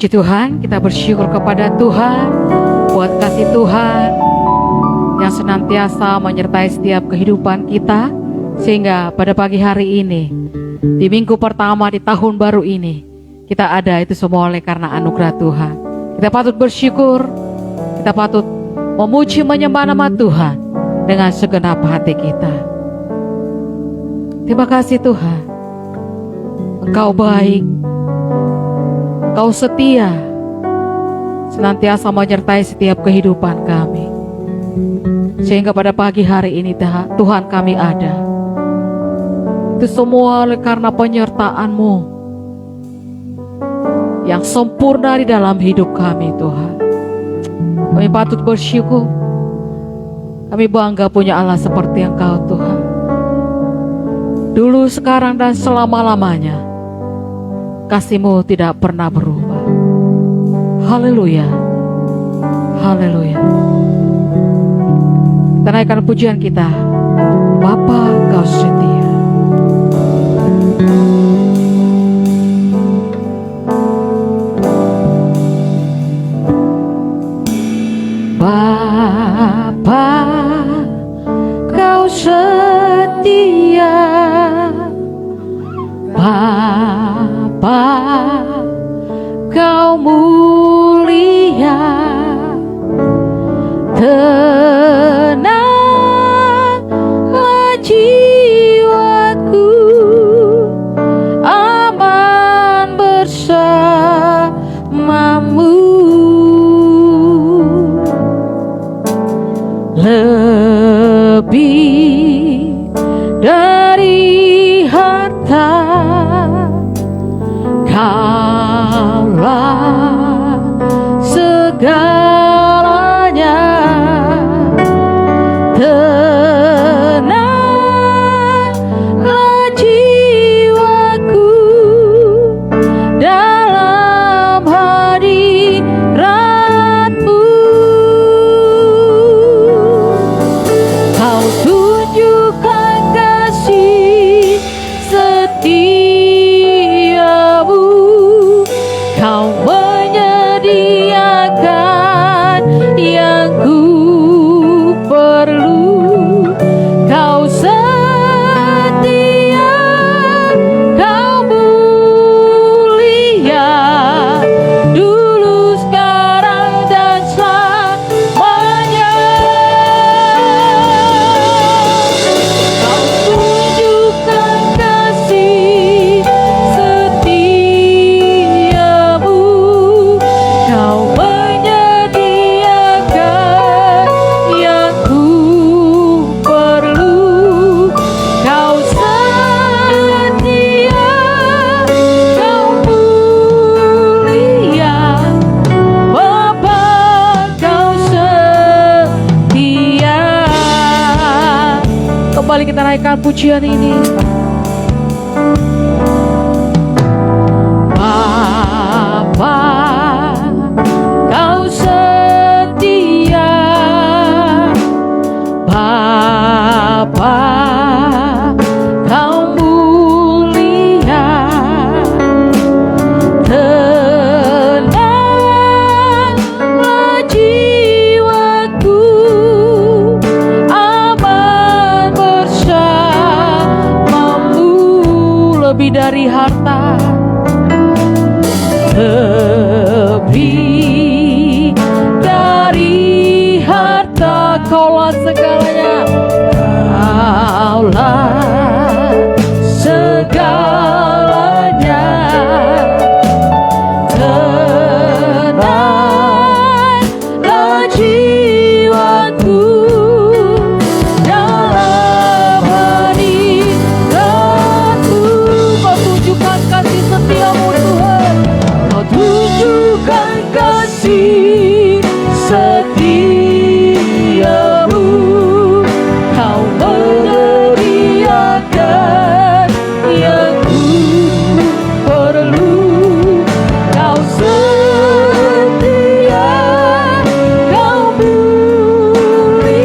Puji Tuhan, kita bersyukur kepada Tuhan buat kasih Tuhan yang senantiasa menyertai setiap kehidupan kita, sehingga pada pagi hari ini, di minggu pertama di tahun baru ini, kita ada itu semua oleh karena anugerah Tuhan. Kita patut bersyukur, kita patut memuji menyembah nama Tuhan dengan segenap hati kita. Terima kasih Tuhan, Engkau baik, Engkau setia, senantiasa menyertai setiap kehidupan kami. Sehingga pada pagi hari ini Tuhan kami ada. Itu semua oleh karena penyertaan-Mu yang sempurna di dalam hidup kami Tuhan. Kami patut bersyukur. Kami bangga punya Allah seperti Engkau Tuhan. Dulu, sekarang, dan selama-lamanya kasih-Mu tidak pernah berubah. Haleluya, haleluya. Kita naikkan pujian kita. Bapa, Kau setia. Bapa, Kau setia. Bapa, Kau mulia. Tenanglah jiwaku, aman bersamamu. Lebih dari harta, Kaulah segalanya. Tenanglah jiwaku dalam hadirat-Mu. Kau tunjukkan kasih setiamu. Kau menyediakan yang ku perlu. Kau setia, Kau mulia, dulu, sekarang, dan selamanya. Kau tunjukkan kasih setiamu. Kau menyediakan yang ku perlu. Kau setia, Kau mulia. Bapa, Kau setia. Kembali kita naikkan pujian ini. Bapa, Kau setia. Bapa, Kau mulia. Tenanglah jiwaku, aman bersamamu. Lebih dari harta, lebih dari harta, Kaulah segalanya. Kaulah segalanya. Tenanglah jiwaku dalam hadirat-Mu. Kau tunjukkan kasih setiamu Tuhan. Kau tunjukkan kasih setiamu. Kau menyediakan yang ku perlu. Kau setia, Kau mulia.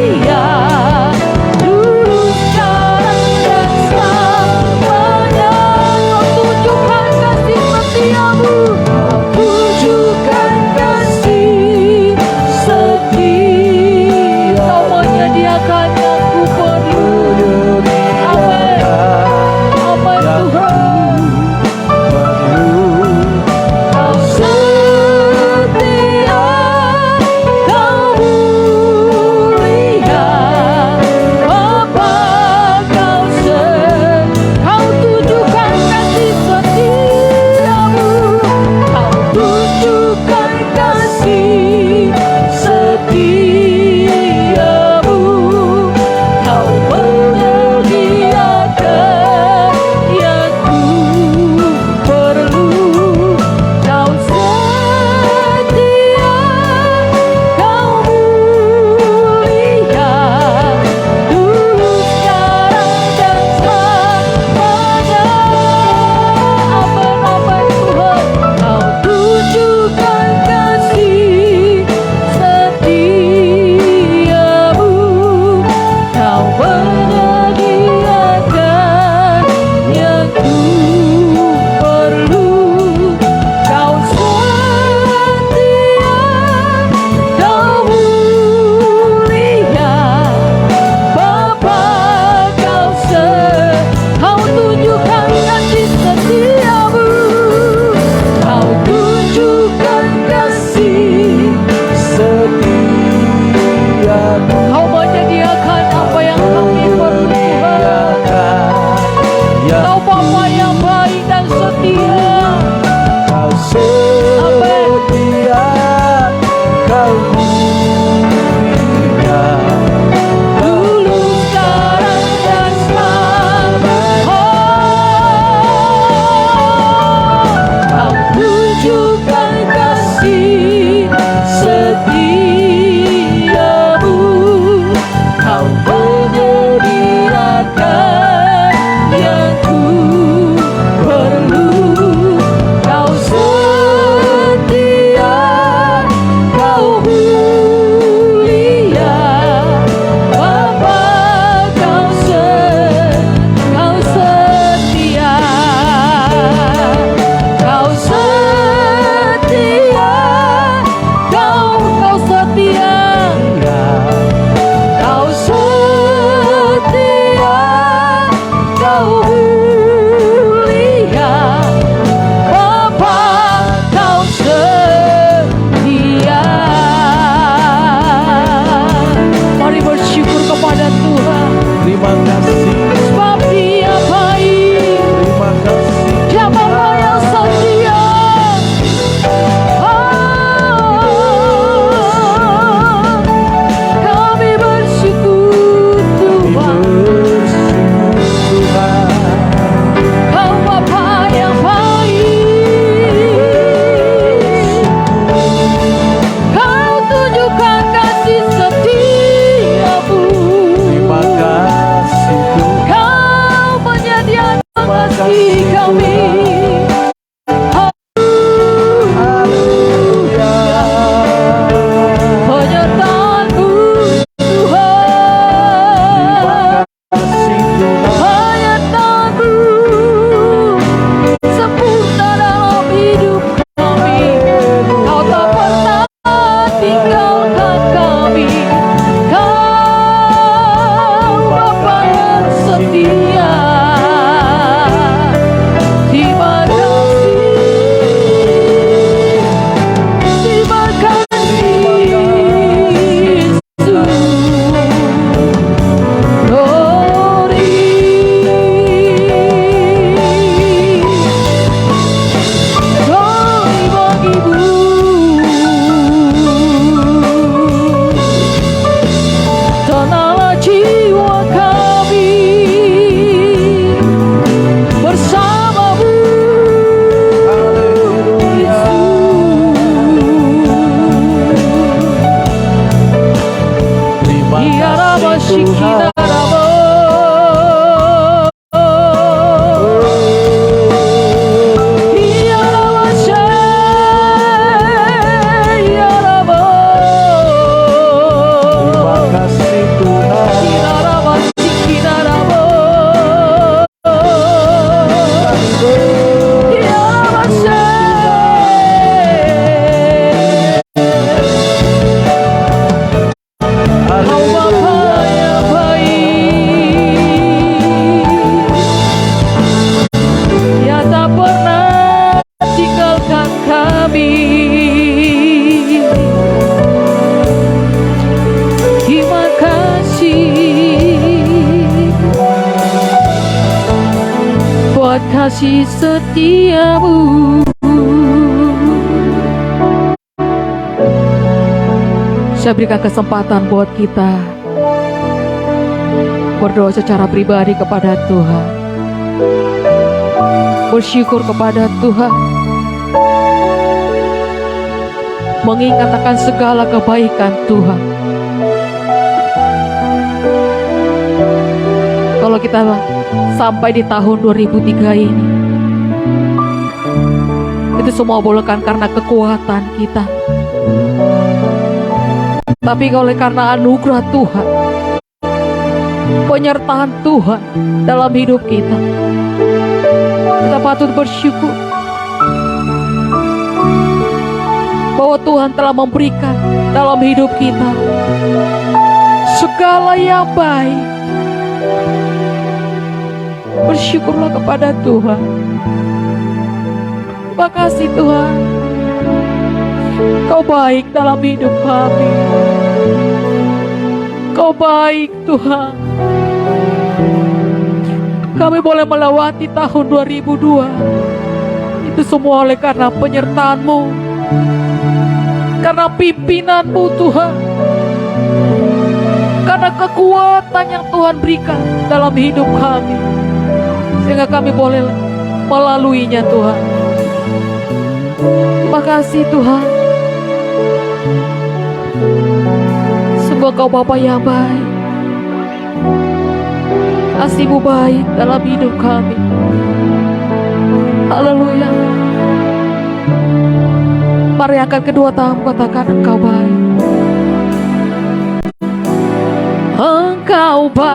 kasih Tuhan. Kasih setiamu. Saya berikan kesempatan buat kita berdoa secara pribadi kepada Tuhan, bersyukur kepada Tuhan, mengingat akan segala kebaikan Tuhan. Kalau kita sampai di tahun 2003 ini, itu semua bukan karena kekuatan kita, tapi oleh karena anugerah Tuhan, penyertaan Tuhan dalam hidup kita. Kita patut bersyukur bahwa Tuhan telah memberikan dalam hidup kita segala yang baik. Bersyukurlah kepada Tuhan. Terima kasih Tuhan, Kau baik dalam hidup kami. Kau baik Tuhan. Kami boleh melewati tahun 2002. Itu semua oleh karena penyertaan-Mu, karena pimpinan-Mu Tuhan, karena kekuatan yang Tuhan berikan dalam hidup kami, sehingga kami boleh melaluinya Tuhan. Terima kasih Tuhan. Sungguh Kau Bapa yang baik. Kasih-Mu baik dalam hidup kami. Haleluya. Mari angkat kedua tangan, katakan Engkau baik. Engkau baik.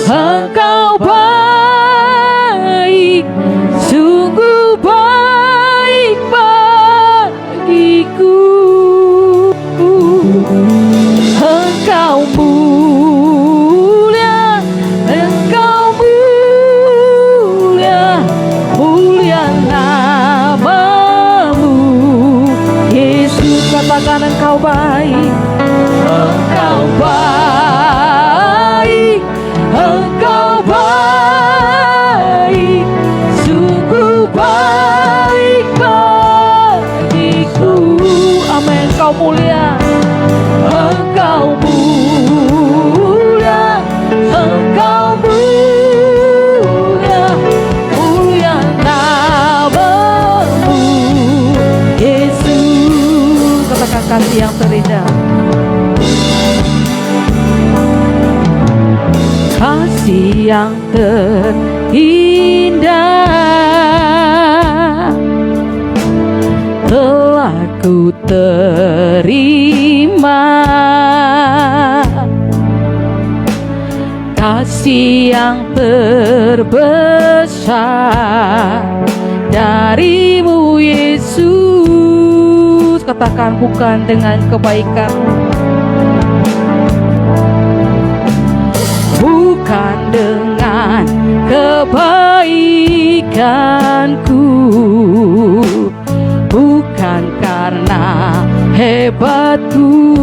Engkau baik, sungguh baik bagiku. Engkau mulia, Engkau mulia, mulia nama-Mu Yesus. Katakan Engkau baik. Engkau baik, Engkau baik, sungguh baik bagiku. Amin. Engkau mulia, Engkau mulia, Engkau mulia, mulia nama-Mu Yesus. Katakan kasih yang terindah. Kasih yang terindah telah ku terima. Kasih yang terbesar dari-Mu Yesus. Katakan bukan dengan kebaikan, bukan dengan kebaikanku, bukan karena hebatku,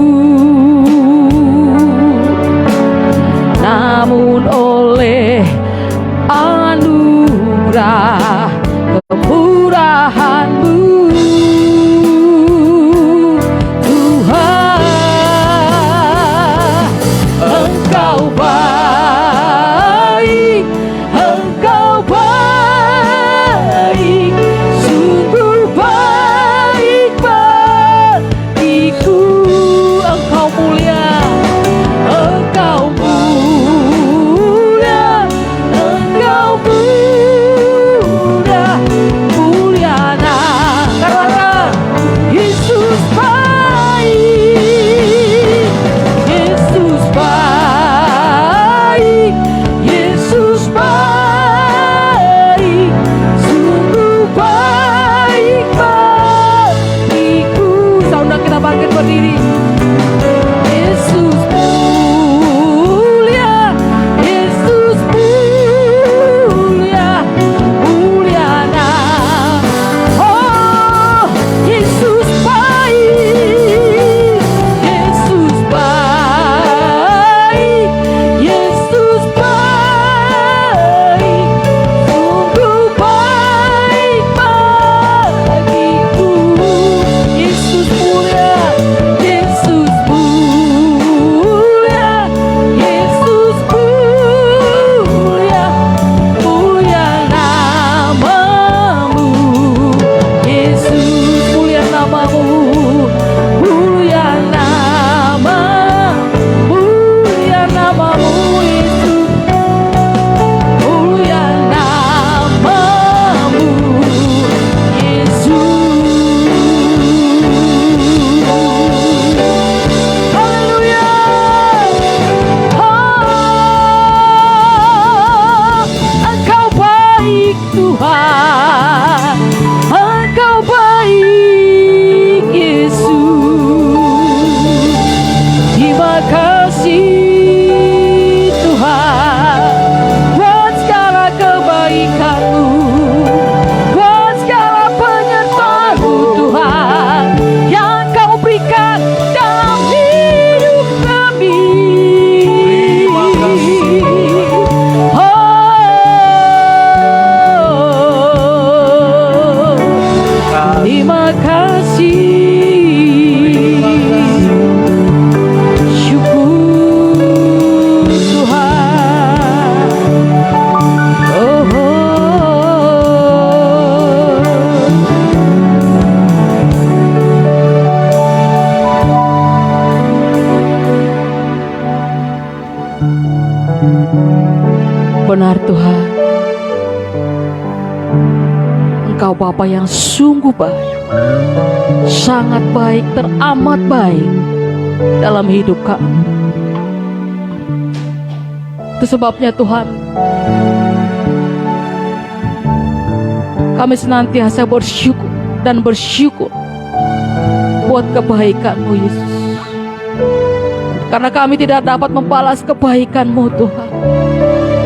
namun oleh anugerah kemurahan-Mu Tuhan. Engkau baik, Engkau baik, sungguh baik bagiku. Engkau Bapa yang sungguh baik, sangat baik, teramat baik dalam hidup kami. Itu sebabnya Tuhan, kami senantiasa bersyukur dan bersyukur buat kebaikan-Mu Yesus. Karena kami tidak dapat membalas kebaikan-Mu Tuhan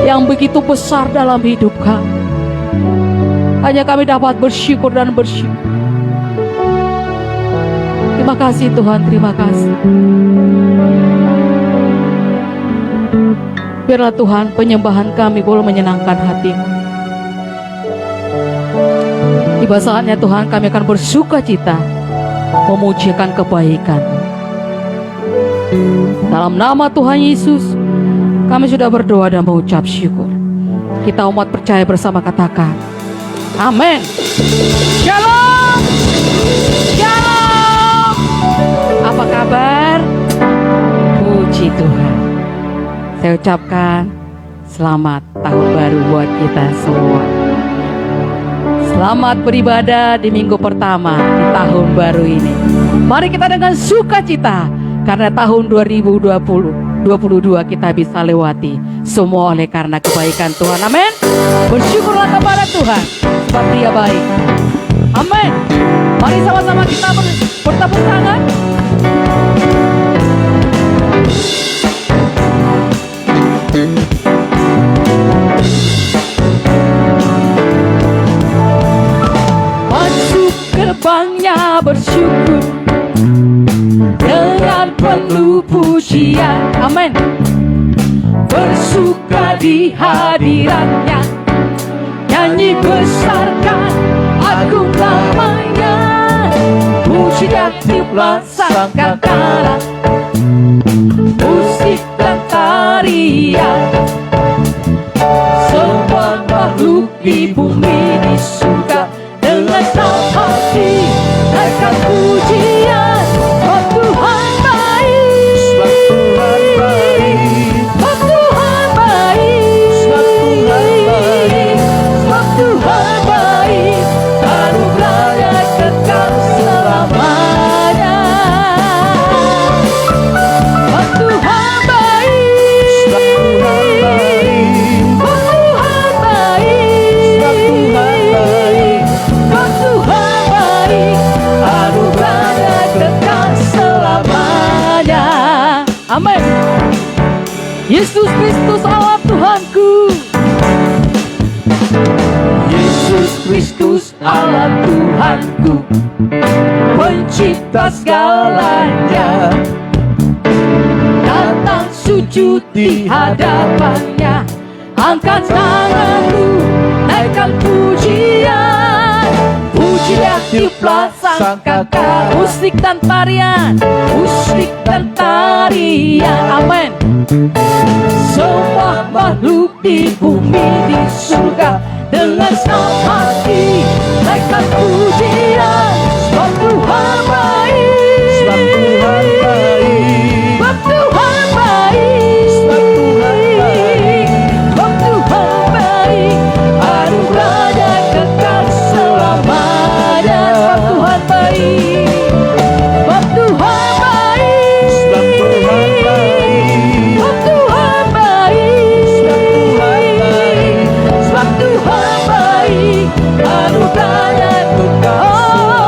yang begitu besar dalam hidup kami. Hanya kami dapat bersyukur dan bersyukur. Terima kasih Tuhan, terima kasih. Biarlah Tuhan penyembahan kami boleh menyenangkan hati-Mu. Tiba saatnya Tuhan kami akan bersuka cita memujikan kebaikan-Mu. Dalam nama Tuhan Yesus kami sudah berdoa dan mengucap syukur. Kita umat percaya bersama katakan amin. Shalom. Shalom. Apa kabar? Puji Tuhan. Saya ucapkan selamat tahun baru buat kita semua. Selamat beribadah di minggu pertama di tahun baru ini. Mari kita dengan sukacita karena tahun 2022 kita bisa lewati semua oleh karena kebaikan Tuhan. Amin. Bersyukurlah kepada Tuhan sebab Dia baik. Amin. Mari sama-sama kita bertepuk tangan. Masuk gerbangnya bersyukur dengan penuh pujian. Amin. Bersuka di hadiratnya, nyanyi besarkan agung namanya. Puji dan tiuplah sangkakala, musik dan tarian. Semua makhluk di bumi di surga dengan senang hati naikkan pujian. Oh Tuhan baik, Tuhan baik, oh Tuhan baik, oh Tuhan baik, anugerahnya kekal selamanya. Oh Tuhan baik, Tuhan baik, oh Tuhan baik, Tuhan baik, oh Tuhan baik, anugerahnya kekal selamanya. Amin. Yesus Kristus Allah Tuhanku, Yesus Kristus Allah Tuhanku, pencipta segalanya. Datang sujud di hadapannya, angkat tanganmu, naikkan pujian. Pujilah tiuplah sangkakala, musik dan tarian, musik dan tarian. Amin. Semua makhluk di bumi di surga dengan senang hati naikkan pujian. Sebab Tuhan baik, sebab Tuhan baik, sebab Tuhan baik, sebab Tuhan baik, sebab Tuhan baik, anugerahnya kekal selamanya. Sebab Tuhan baik, sebab Tuhan baik, sebab Tuhan baik, sebab Tuhan baik, sebab Tuhan baik, sebab Tuhan baik, anugerahnya kekal selamanya.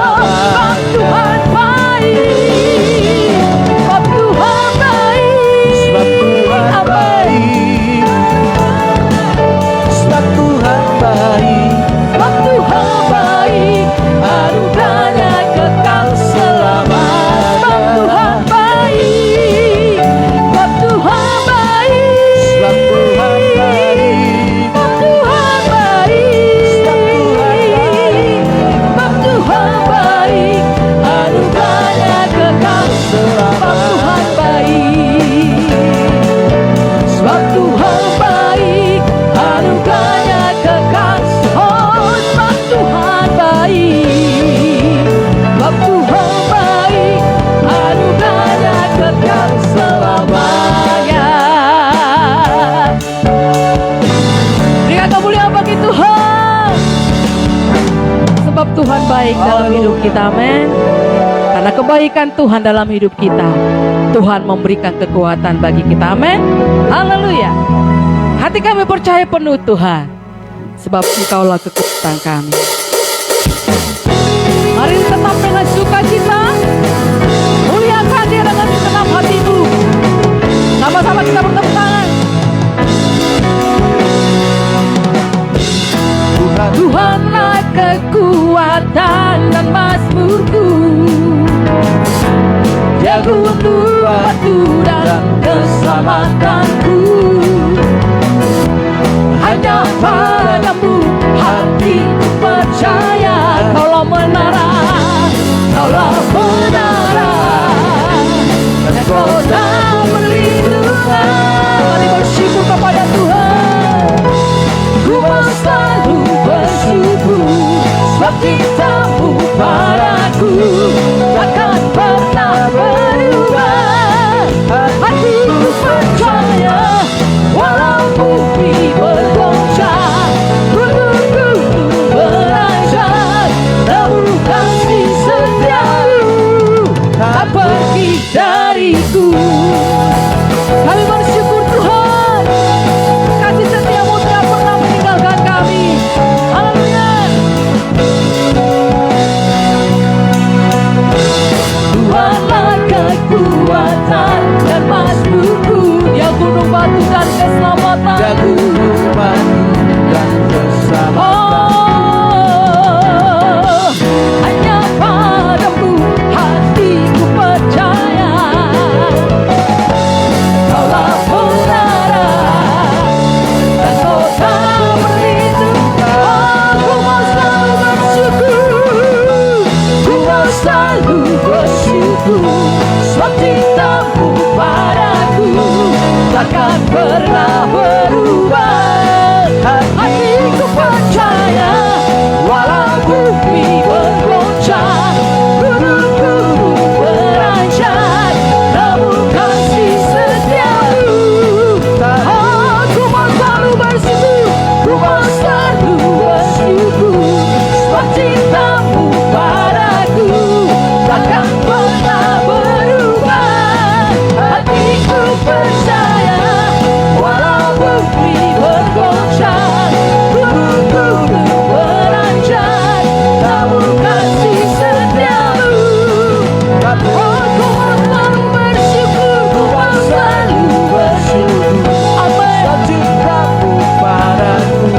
kita, amin. Karena kebaikan Tuhan dalam hidup kita, Tuhan memberikan kekuatan bagi kita, amin. Haleluya. Hati kami percaya penuh Tuhan, sebab Engkaulah kekuatan kami. Mari tetap dengan sukacita, muliakan Dia dengan segenap hatimu. Sama-sama kita bertepuk tangan. Tuhanlah kekuatan dan mazmurku, jagung batu dan keselamatanku. Hanya padamu hatiku percaya, Kaulah menara, Kaulah menara, dan Kaulah perlindungan. Mari bersyukur kepada Tuhan. Ku mau selalu bersyukur, sebab cintamu padaku takkan pernah berubah. Hatiku percaya, walau bumi bergoncang, gunung-gunung beranjak, namun kasih setiamu tak pergi dariku. Kami bersyukur Tuhan, kasih setiamu tidak pernah meninggalkan kami. Haleluya. Tuhanlah kekuatan dan mazmurku, Dia gunung batu dan keselamatanku. Oh, hanya padamu hatiku percaya, Kaulah menara dan Kau tak berlindung. Oh, ku mau selalu bersyukur, ku mau selalu bersyukur, sebab cintamu padaku takkan pernah berubah. Hatiku percaya, walau bumi bergoncang, gunung-gunung beranjak, namun kasih setiamu. Oh, ku mau selalu bersyukur, ku mau selalu bersyukur, sebab cintamu padaku takkan pernah berubah. Hatiku percaya, walau bumi bergoncang, gunung-gunung beranjak, namun kasih setiamu. Oh, ku mau selalu bersyukur, ku mau selalu bersyukur. Amin. Cintamu padaku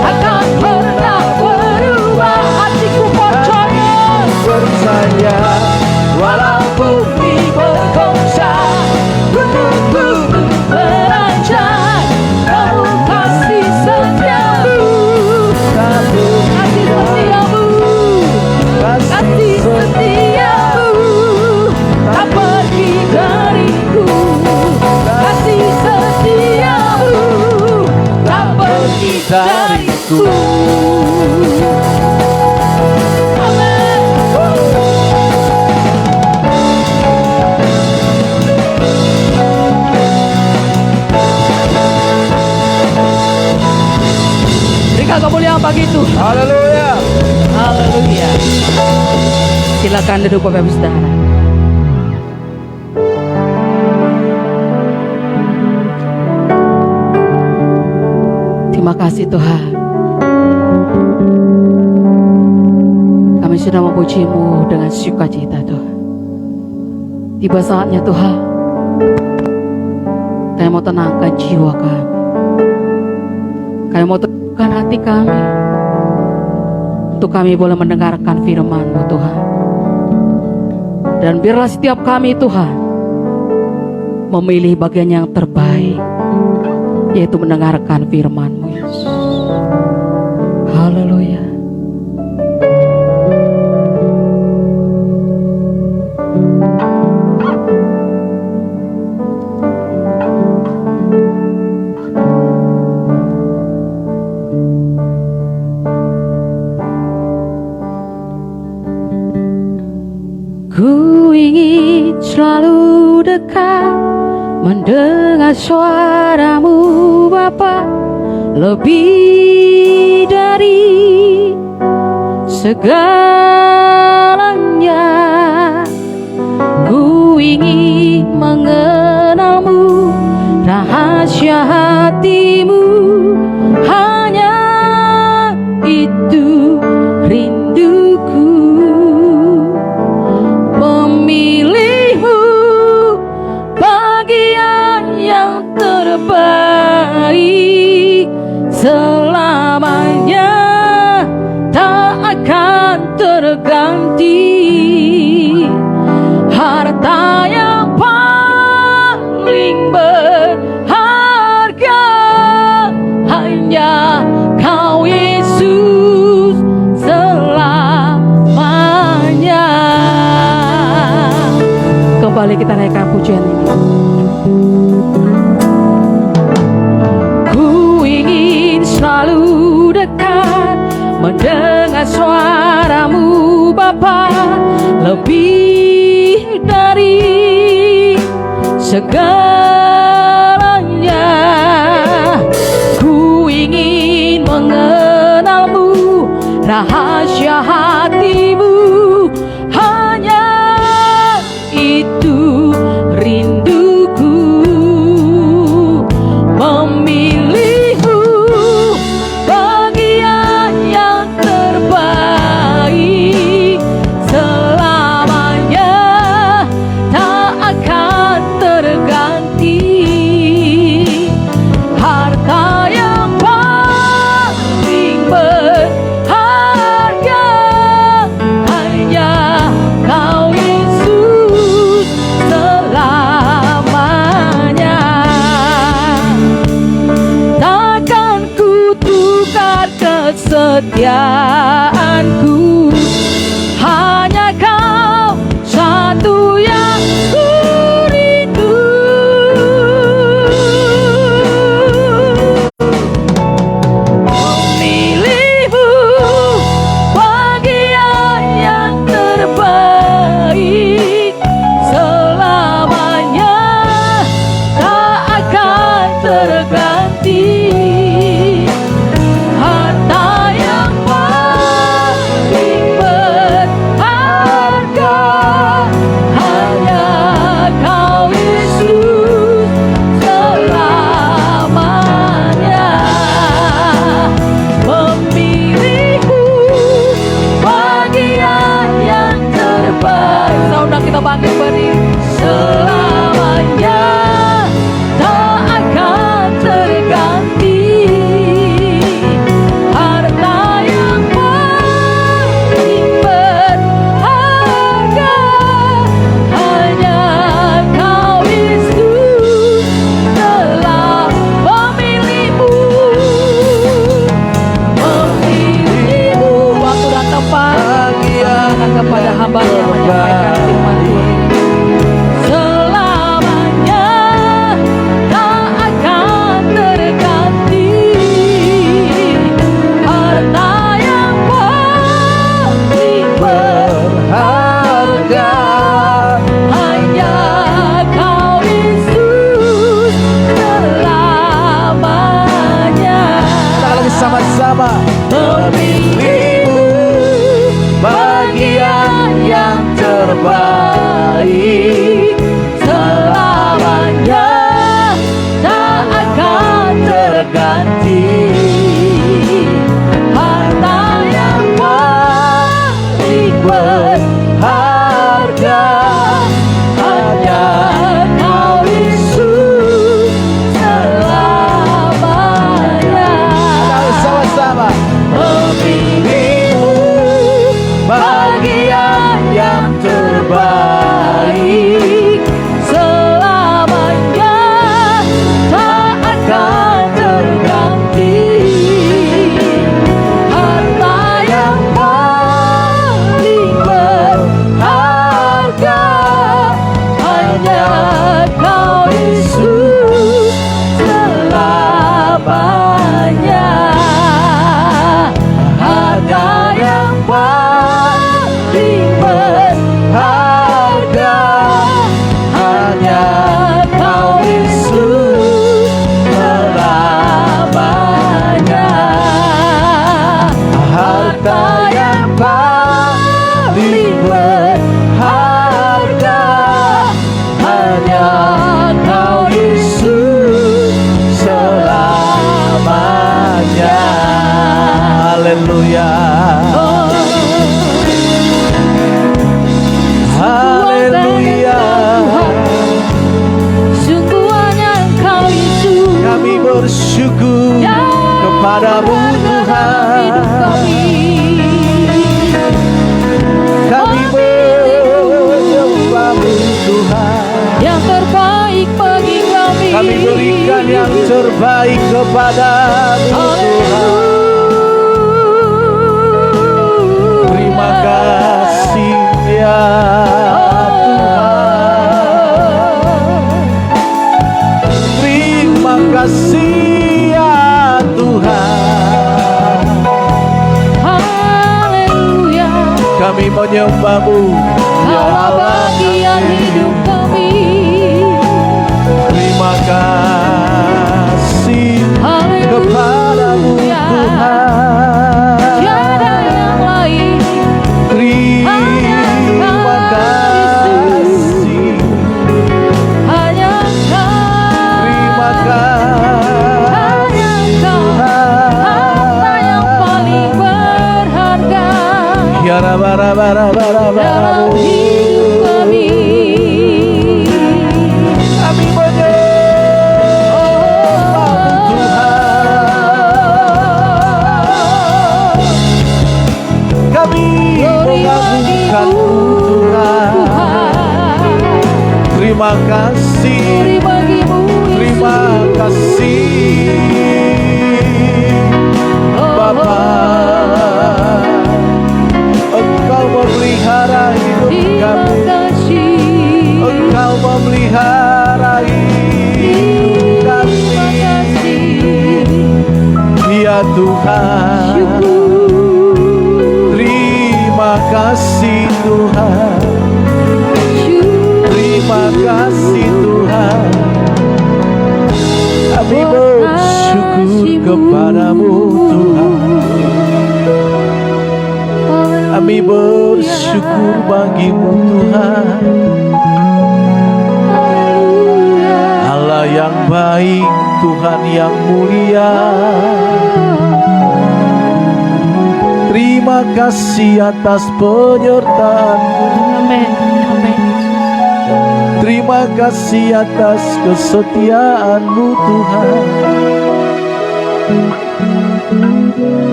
takkan pernah berubah. Hatiku percaya, walau bumi bergoncang, gunung-gunung beranjak, namun kasih setiamu, kasih setiamu, kasih setiamu tak pergi dariku. Kasih setiamu tak pergi dariku. Amin. Berikan kemuliaan bagi Tuhan. Haleluya. Haleluya. Silakan duduk Bapak Ibu Saudara. Terima kasih Tuhan. Kami sudah memuji-Mu dengan sukacita Tuhan. Tiba saatnya Tuhan, kami mau tenangkan jiwa kami. Kami mau tenangkan hati kami, untuk kami boleh mendengarkan firman-Mu Tuhan. Dan biarlah setiap kami Tuhan memilih bagian yang terbaik, yaitu mendengarkan firman-Mu Yesus. Haleluya. Ku ingin selalu dekat, mendengar suara-Mu Bapa, lebih dari segalanya. Ku ingin mengenalmu, rahasia hatimu, hanya itu rinduku. Memilihmu bagian yang terbaik, selamanya tak akan terganti. Harta yang paling berharga hanya Kau Yesus selamanya. Kembali kita naikkan pujian ini. Ku ingin selalu dekat, mendengar suaramu Bapa, lebih dari segalanya. Ku ingin mengenalmu, rahasia hatimu, hanya itu rinduku. Memilihmu bagian yang terbaik, selamanya tak akan terganti. Harta yang paling berharga hanya Kau Yesus selamanya. Takkan ku tukar kesetiaanku, hanya Kau satu yang ku rindu. Memilihmu bagian yang terbaik, selamanya tak akan terganti. Harta yang paling berharga hanya Kau Yesus selamanya. Memilihmu bagian yang terbaik. Saudara kita bangkit berdiri. Selamanya tak akan terganti. Harta yang paling berharga hanya Kau Yesus telah memilihmu. Memilihmu. Waktu dan tempat kepada hamba yang menyampaikan firman Tuhan. Selamanya tak akan terganti. Harta yang paling berharga hanya Kau Yesus selamanya. Kita lagi sama-sama. Memilihmu Bagian yang terbaik, selamanya tak akan terganti. Harta yang paling berharga hanya Kau Yesus selamanya. kita sama-sama. Memilihmu Bagian yang terbaik, selamanya tak akan terganti. Harta yang paling berharga hanya Kau Yesus selamanya. Harta yang paling berharga hanya Kau Yesus selamanya. Harta yang paling kepadamu Tuhan. Kami menyembahmu Tuhan. Yang terbaik bagi kami. Kami berikan yang terbaik kepadamu Tuhan. Terima kasih ya Tuhan. Terima kasih ya Tuhan. Haleluya. Kami menyembahmu ya Kau bagian hidup kami. Terima kasih kepadamu Tuhan. Tiada yang lain. Terima kasih. Hanya Kau. Terima kasih Hanya Kau. Harta yang paling berharga Ya dalam hidup kami. Kami menyembahmu Tuhan. Kami mengagungkan Tuhan. Terima kasih. Terima kasih Bapa. Engkau memelihara hidup kami. Engkau memelihara hidup kami. Ya Tuhan. Terima kasih Tuhan. Terima kasih Tuhan. Kami bersyukur kepadamu Tuhan. Kami bersyukur bagimu Tuhan. Allah yang baik, Tuhan yang mulia. Terima kasih atas penyertaan-Mu. Amin. Amin. Terima kasih atas kesetiaan-Mu Tuhan.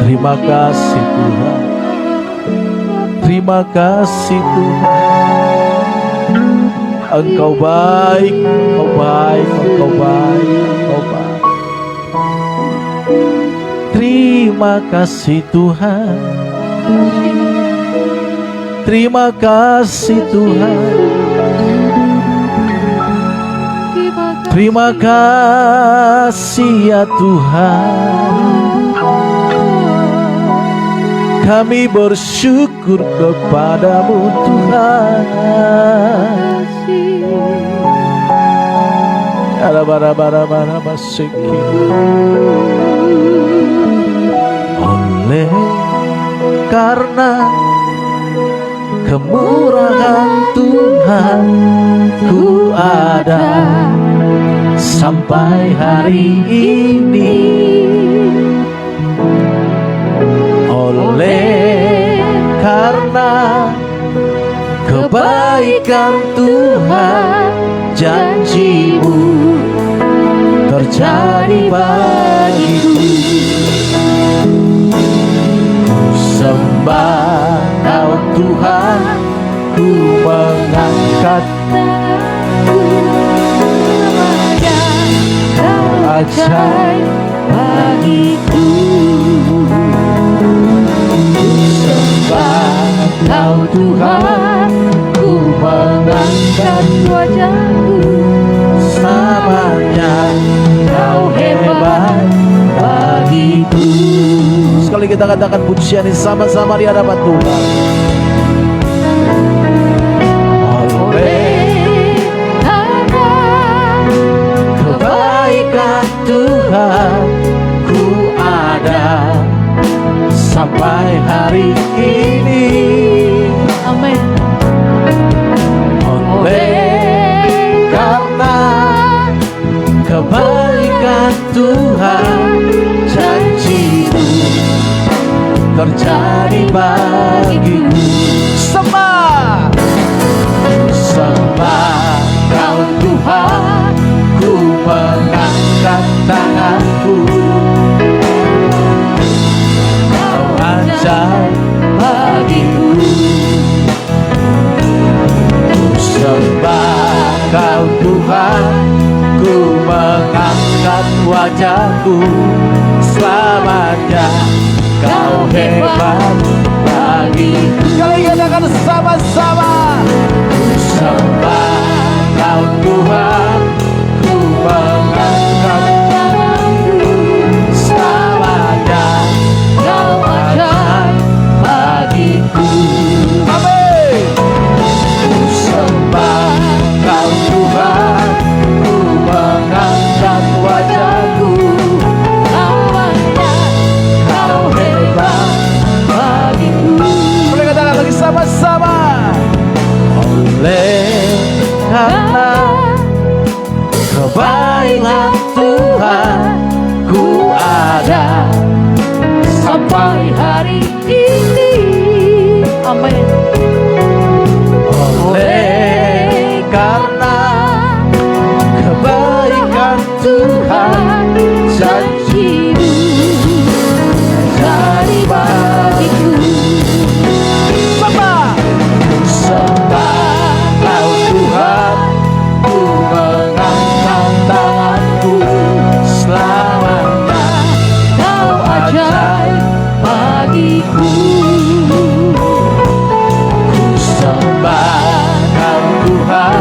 Terima kasih Tuhan. Terima kasih Tuhan. Engkau baik, Engkau baik, Engkau baik, Engkau baik. Terima kasih Tuhan. Terima kasih Tuhan. Terima kasih ya Tuhan. Kami bersyukur kepadamu Tuhan. Oleh karena kemurahan Tuhan, ku ada sampai hari ini. Oleh karena kebaikan Tuhan, janji-Mu terjadi bagiku. Sembah Kau Tuhan, ku mengangkat ajaib bagiku. Sembah Kau Tuhan, ku mengangkat wajahku. Selamanya Kau hebat bagiku. Sekali kita katakan pujian ini sama-sama di hadapan Tuhan. Kebaikan Tuhan, ku ada sampai hari ini. Amin. Oleh karena kebaikan Tuhan, janji-Mu terjadi bagiku. Tuhan, ku mengangkat wajahku. Selamanya Kau hebat bagiku. Sekali katakan sama-sama. Ku sembah Kau Tuhan, ku mengangkat wajahku. Selamanya Kau ajaib bagiku. Amin. Ku sembah Kau Tuhan, ku mengangkat wajahku. Kau hebat bagiku. Boleh katakan lagi sama-sama. Oleh karena kebaikan Tuhan, ku ada sampai hari ini. Amin. Oleh karena kebaikan Tuhan, janji-Mu jadi bagiku. Sembah Kau Tuhan, ku mengangkat tanganku. Selamanya Kau ajaib bagiku. Ku sembah Kau Tuhan,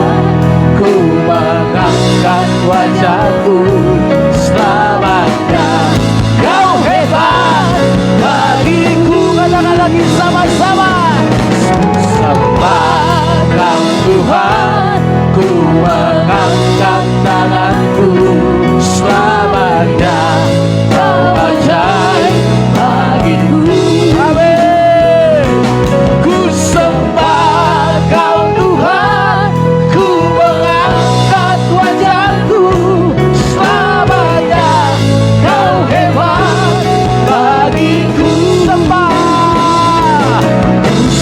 ku mengangkat wajahku. Selamanya Kau hebat bagiku. Katakan lagi sama-sama. Sembah Kau Tuhan, ku mengangkat tanganku. Selamanya Kau ajaib bagiku. Amin. Ku sembah Kau Tuhan, ku mengangkat wajahku. Selamanya Kau hebat bagiku. Sembah,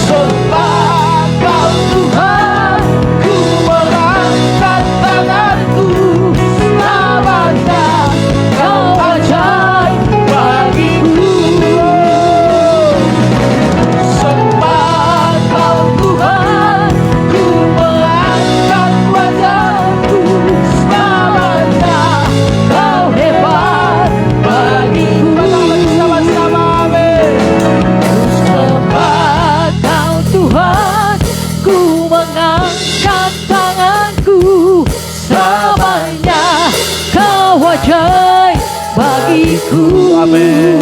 sembah Kau Tuhan, ku mengangkat tanganku. Selamanya Kau ajaib bagiku. Sembah Kau Tuhan, ku mengangkat wajahku. Selamanya Kau hebat bagiku. Sama-sama, amin. Sembah Kau Tuhan, ku mengangkat tanganku. Selamanya Kau ajaib bagiku. Amin.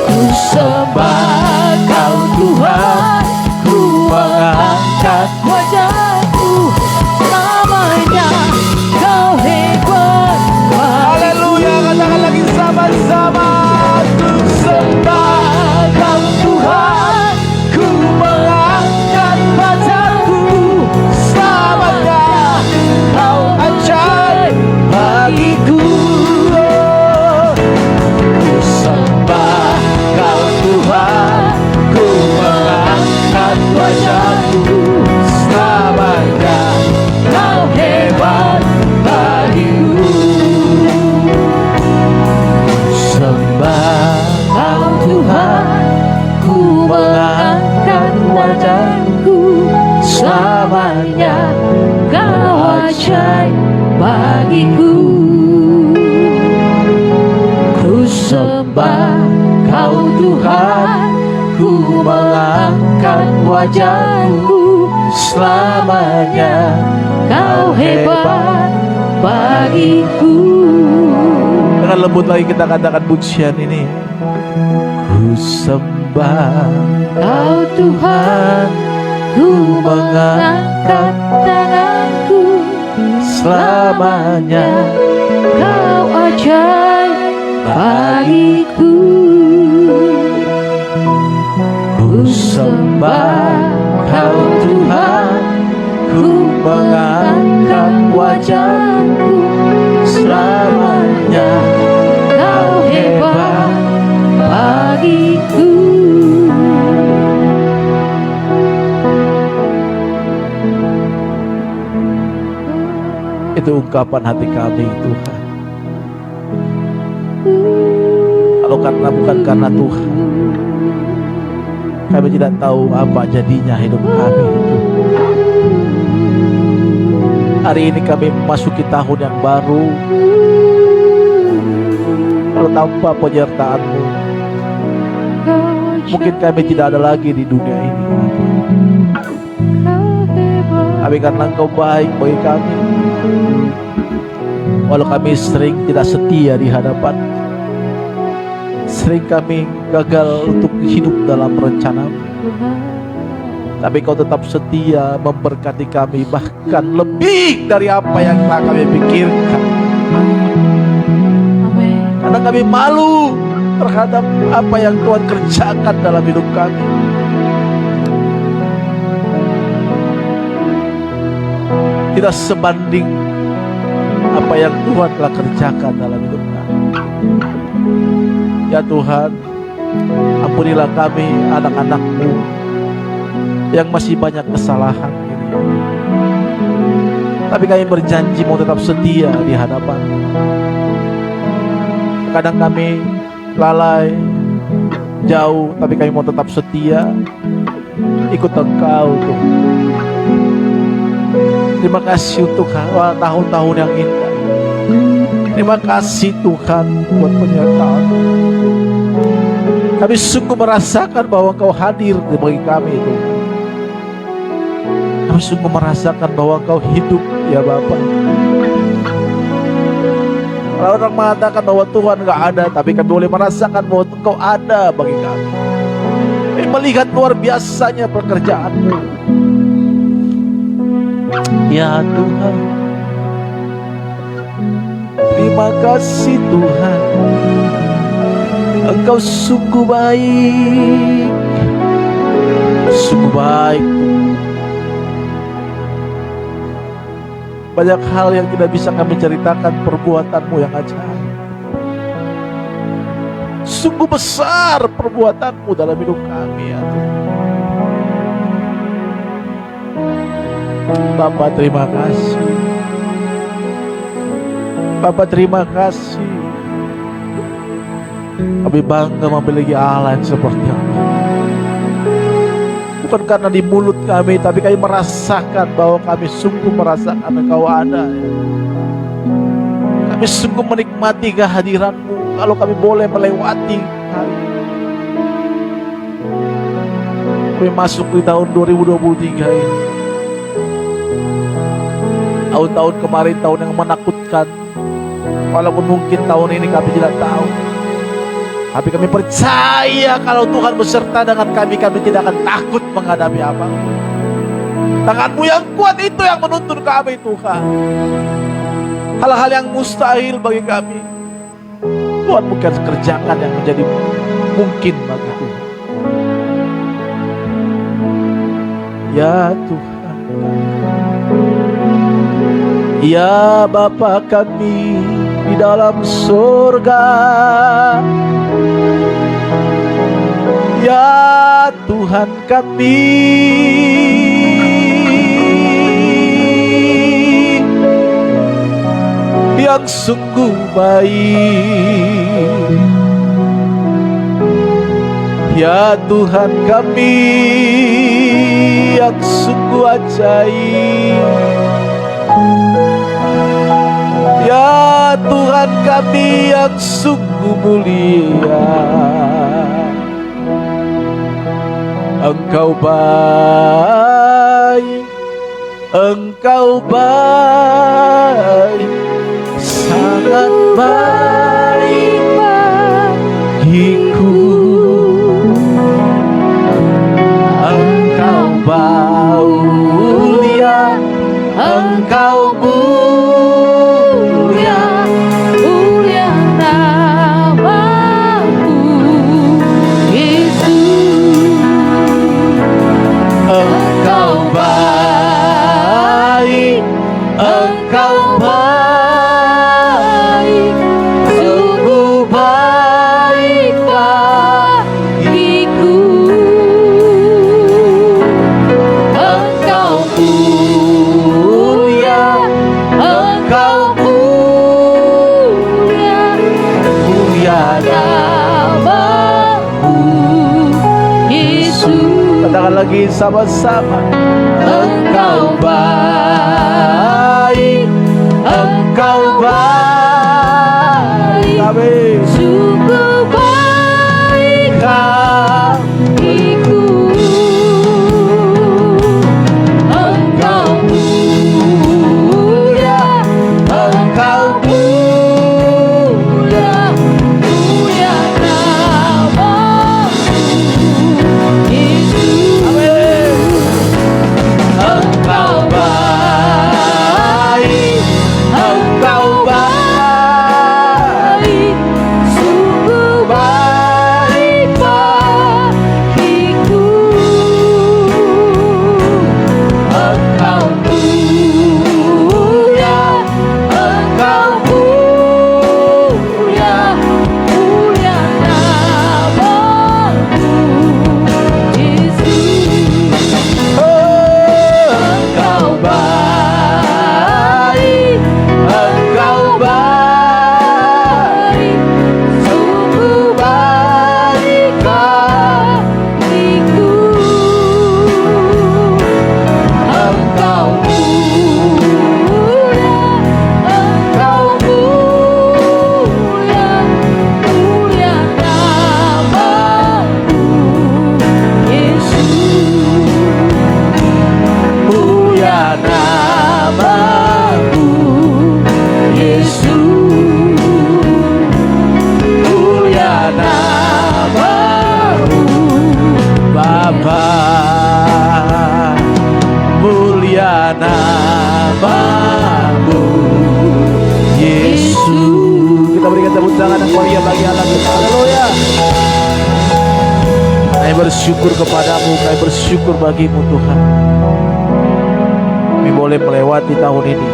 Ku sembah Kau Tuhan, ku mengangkat wajahku. Selamanya Kau hebat bagiku. Haleluya, katakan lagi sama-sama. Ku sembah Kau Tuhan, ku mengangkat wajahku. Selamanya Kau ajaib bagiku. Ku sembah Kau Tuhan, ku mengangkat wajahku. Selamanya Kau hebat bagiku. Sembah Kau Tuhan, ku mengangkat wajahku. Selamanya Kau ajaib bagiku. Ku sembah Kau Tuhan, ku mengangkat wajahku. Selamanya Kau hebat bagiku. Dengan lembut lagi kita katakan pujian ini. Ku sembah Kau Tuhan, ku mengangkat tanganku. Selamanya Kau ajaib bagiku. Ku sembah Kau Tuhan, ku mengangkat wajahku. Selamanya Kau hebat bagiku. Itu ungkapan hati kami, Tuhan. Kalau karena bukan karena Tuhan, kami tidak tahu apa jadinya hidup kami. Hari ini kami memasuki tahun yang baru, kalau tanpa penyertaan-Mu mungkin kami tidak ada lagi di dunia ini. Tapi karena Engkau baik bagi kami, walau kami sering tidak setia di hadapan, sering kami gagal untuk hidup dalam rencana-Mu, tapi Kau tetap setia memberkati kami, bahkan lebih dari apa yang telah kami pikirkan. Karena kami malu terhadap apa yang Tuhan kerjakan dalam hidup kami. Tidak sebanding apa yang Tuhan telah kerjakan dalam hidup kami. Ya Tuhan, ampunilah kami anak-anak-Mu yang masih banyak kesalahan ini. Tapi kami berjanji mau tetap setia di hadapan. Kadang kami lalai, jauh, tapi kami mau tetap setia ikut Engkau Tuhan. Terima kasih untuk tahun-tahun yang indah. Terima kasih Tuhan buat penyertaan. Kami sungguh merasakan bahwa Engkau hadir di bagi kami Tuhan. Kami sungguh merasakan bahwa Engkau hidup ya Bapa. Kalau orang mengatakan bahwa Tuhan gak ada, tapi kami boleh merasakan bahwa Engkau ada bagi kami. Kami melihat luar biasanya pekerjaan-Mu. Ya Tuhan, terima kasih Tuhan. Engkau sungguh baik, sungguh baik. Banyak hal yang tidak bisa kami ceritakan, perbuatan-Mu yang ajaib. Sungguh besar perbuatan-Mu dalam hidup kami ya Tuhan. Bapa terima kasih. Bapa terima kasih. Kami bangga memiliki Allah yang seperti Engkau. Bukan karena di mulut kami, tapi kami merasakan bahwa kami sungguh merasakan Engkau ada ya. Kami sungguh menikmati kehadiran-Mu. Kalau kami boleh melewati hari, kami masuk di tahun 2023 ini. Tahun-tahun kemarin tahun yang menakutkan. Walaupun mungkin tahun ini kami tidak tahu, tapi kami percaya kalau Tuhan beserta dengan kami, kami tidak akan takut menghadapi apa. Tangan-Mu yang kuat itu yang menuntun kami Tuhan. Hal-hal yang mustahil bagi kami, Tuhan bukan kerjakan yang menjadi mungkin bagi Tuhan. Ya Tuhan, ya Bapa kami di dalam surga, ya Tuhan kami, yang sungguh baik, ya Tuhan kami, yang sungguh ajaib. Ya Tuhan kami yang sungguh mulia, Engkau baik, Engkau baik, sangat baik bagiku. Engkau mulia, Engkau lagi sama-sama. Engkau baik, Engkau baik, amin. Sungguh baik bagiku. Engkau mulia, Engkau mulia, mulia namamu, Yesus. Engkau baik, Engkau baik, sungguh baik bagiku. Engkau mulia, Engkau mulia, mulia namamu, Yesus. Engkau baik, Engkau baik, sungguh baik bagiku. Engkau mulia, Engkau mulia, mulia namamu, Yesus. Mulia namamu, Yesus. Mulia namamu, Bapa, mulia namamu, Yesus. Kita berikan tepuk tangan yang meriah bagi Allah kita. Haleluya. Kami bersyukur kepadamu, kami bersyukur bagimu Tuhan. Kami boleh melewati tahun ini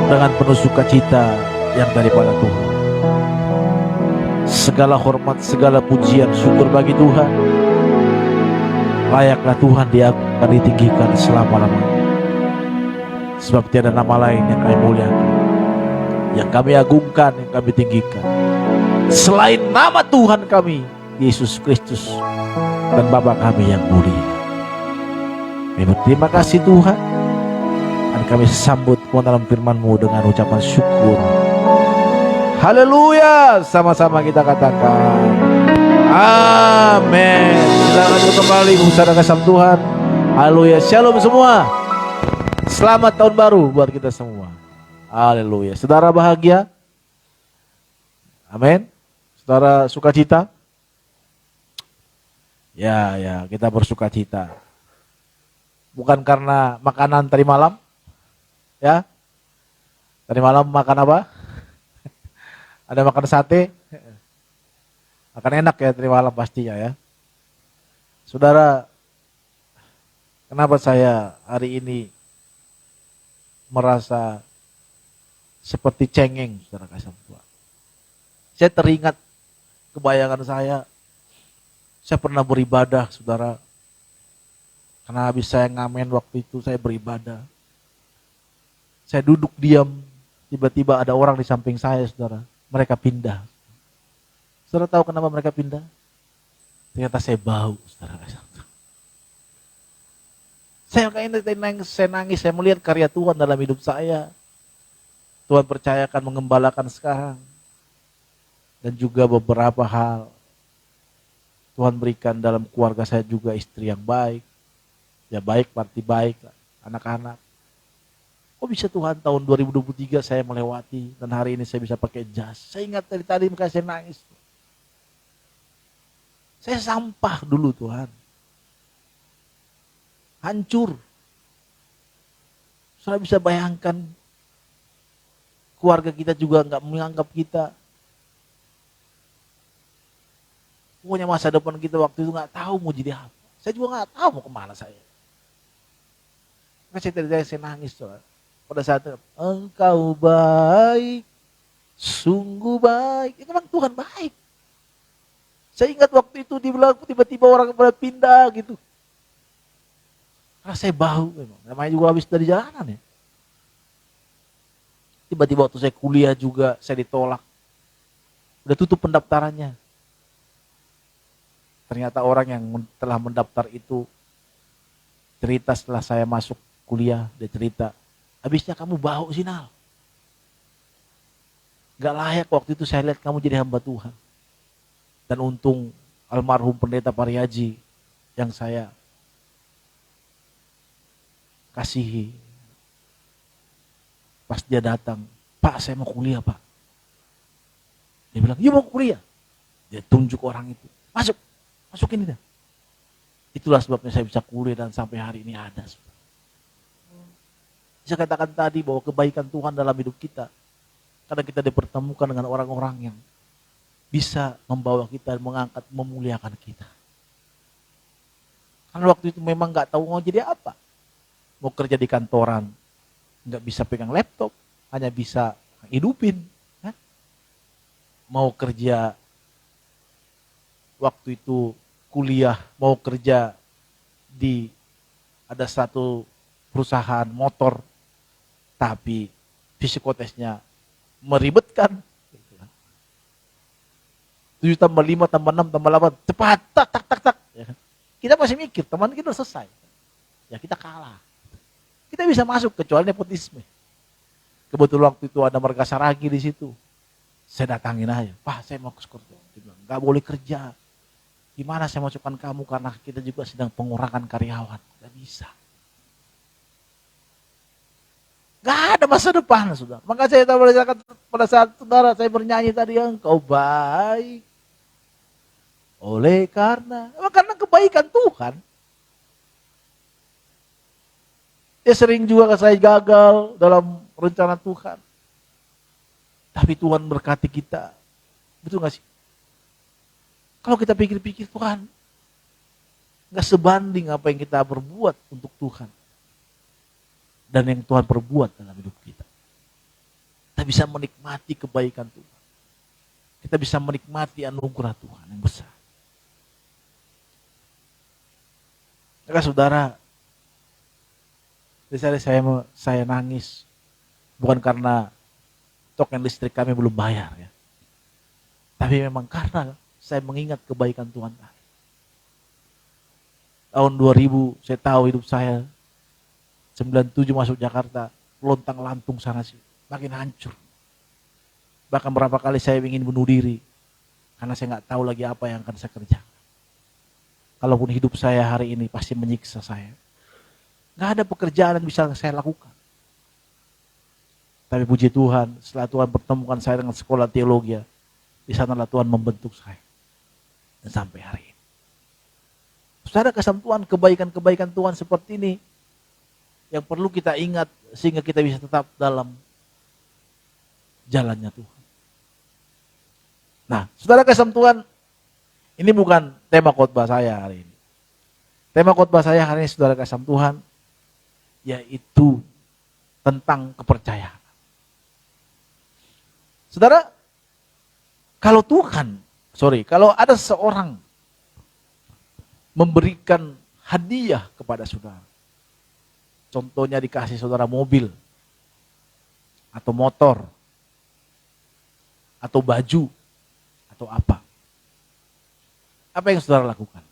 dengan penuh sukacita yang daripada Tuhan. Segala hormat, segala pujian, syukur bagi Tuhan. Layaklah Tuhan Dia akan ditinggikan selama-lamanya. Sebab tiada nama lain yang kami muliakan, yang kami agungkan, yang kami tinggikan, selain nama Tuhan kami, Yesus Kristus, dan Bapa kami yang mulia. Kami berterima kasih Tuhan, dan kami sambut dalam firman-Mu dengan ucapan syukur. Haleluya. Sama-sama kita katakan amin. Silakan kembali bersama kasih Tuhan. Haleluya. Shalom semua. Selamat tahun baru buat kita semua. Haleluya. Saudara bahagia? Amin. Saudara sukacita? Ya, kita bersukacita. Bukan karena makanan tadi malam. Ya. Tadi malam makan apa? Ada makan sate. Makan enak ya tadi malam pastinya ya. Saudara, kenapa saya hari ini merasa seperti cengeng, saudara kasih Tuhan. Saya teringat kebayangan saya pernah beribadah, saudara. Karena habis saya ngamen waktu itu saya beribadah. Saya duduk diam, tiba-tiba ada orang di samping saya, saudara. Mereka pindah. Saudara tahu kenapa mereka pindah? Ternyata saya bau, saudara. Saya nangis, saya melihat karya Tuhan dalam hidup saya. Tuhan percayakan mengembalakan sekarang. Dan juga beberapa hal. Tuhan berikan dalam keluarga saya juga istri yang baik. Ya baik, parti baik, anak-anak. Kok bisa Tuhan tahun 2023 saya melewati dan hari ini saya bisa pakai jas. Saya ingat tadi makanya saya nangis. Saya sampah dulu Tuhan. Hancur. Saudara bisa bayangkan keluarga kita juga nggak menganggap kita. Pokoknya masa depan kita waktu itu nggak tahu mau jadi apa. Saya juga nggak tahu mau kemana saya. Maka saya nangis Saudara. Pada saat itu, Engkau baik, sungguh baik. Itu memang Tuhan baik. Saya ingat waktu itu dibilang tiba-tiba orang pada pindah gitu. Karena saya bau memang. Namanya juga habis dari jalanan ya. Tiba-tiba waktu saya kuliah juga saya ditolak. Udah tutup pendaftarannya. Ternyata orang yang telah mendaftar itu cerita setelah saya masuk kuliah, dia cerita, habisnya kamu bau Sinal. Gak layak waktu itu saya lihat kamu jadi hamba Tuhan. Dan untung almarhum pendeta Pariaji yang saya kasihi. Pas dia datang, Pak saya mau kuliah Pak. Dia bilang, yuk mau kuliah. Dia tunjuk orang itu, masukin dia. Itulah sebabnya saya bisa kuliah dan sampai hari ini ada. Saya katakan tadi bahwa kebaikan Tuhan dalam hidup kita, karena kita dipertemukan dengan orang-orang yang bisa membawa kita, mengangkat, memuliakan kita. Karena waktu itu memang gak tahu mau jadi apa. Mau kerja di kantoran, gak bisa pegang laptop, hanya bisa hidupin. Mau kerja waktu itu kuliah, mau kerja di ada satu perusahaan motor, tapi psikotesnya meribetkan. 7 tambah 5 tambah 6 tambah 8, cepat, tak. Kita masih mikir, teman kita udah selesai. Ya kita kalah. Kita bisa masuk kecuali nepotisme. Kebetulan waktu itu ada Marga Saragi di situ. Saya datangin aja, Pak saya mau ke Skorpio. Dia bilang, gak boleh kerja. Gimana saya masukkan kamu karena kita juga sedang pengurangan karyawan. Gak bisa. Gak ada masa depan saudara. Maka saya tahu pada saat saudara saya bernyanyi tadi, engkau baik. Karena kebaikan Tuhan. Dia sering juga saya gagal dalam rencana Tuhan. Tapi Tuhan berkati kita. Betul gak sih? Kalau kita pikir-pikir Tuhan, gak sebanding apa yang kita berbuat untuk Tuhan. Dan yang Tuhan perbuat dalam hidup kita. Kita bisa menikmati kebaikan Tuhan. Kita bisa menikmati anugerah Tuhan yang besar. Maka saudara, saya nangis. Bukan karena token listrik kami belum bayar ya. Tapi memang karena saya mengingat kebaikan Tuhan tadi. Tahun 2000 saya tahu hidup saya 97 masuk Jakarta, lontang lantung sana sih, makin hancur. Bahkan berapa kali saya ingin bunuh diri karena saya nggak tahu lagi apa yang akan saya kerjakan. Kalaupun hidup saya hari ini pasti menyiksa saya. Nggak ada pekerjaan yang bisa saya lakukan. Tapi puji Tuhan, setelah Tuhan pertemukan saya dengan sekolah teologi, di sanalah Tuhan membentuk saya. Dan sampai hari ini. Saudara, kesentuhan kebaikan-kebaikan Tuhan seperti ini, yang perlu kita ingat sehingga kita bisa tetap dalam jalannya Tuhan. Nah, saudara, kesentuhan, ini bukan tema khotbah saya hari ini. Tema khotbah saya hari ini, saudara kasih Tuhan, yaitu tentang kepercayaan. Saudara, kalau ada seorang memberikan hadiah kepada saudara, contohnya dikasih saudara mobil, atau motor, atau baju, atau apa yang saudara lakukan?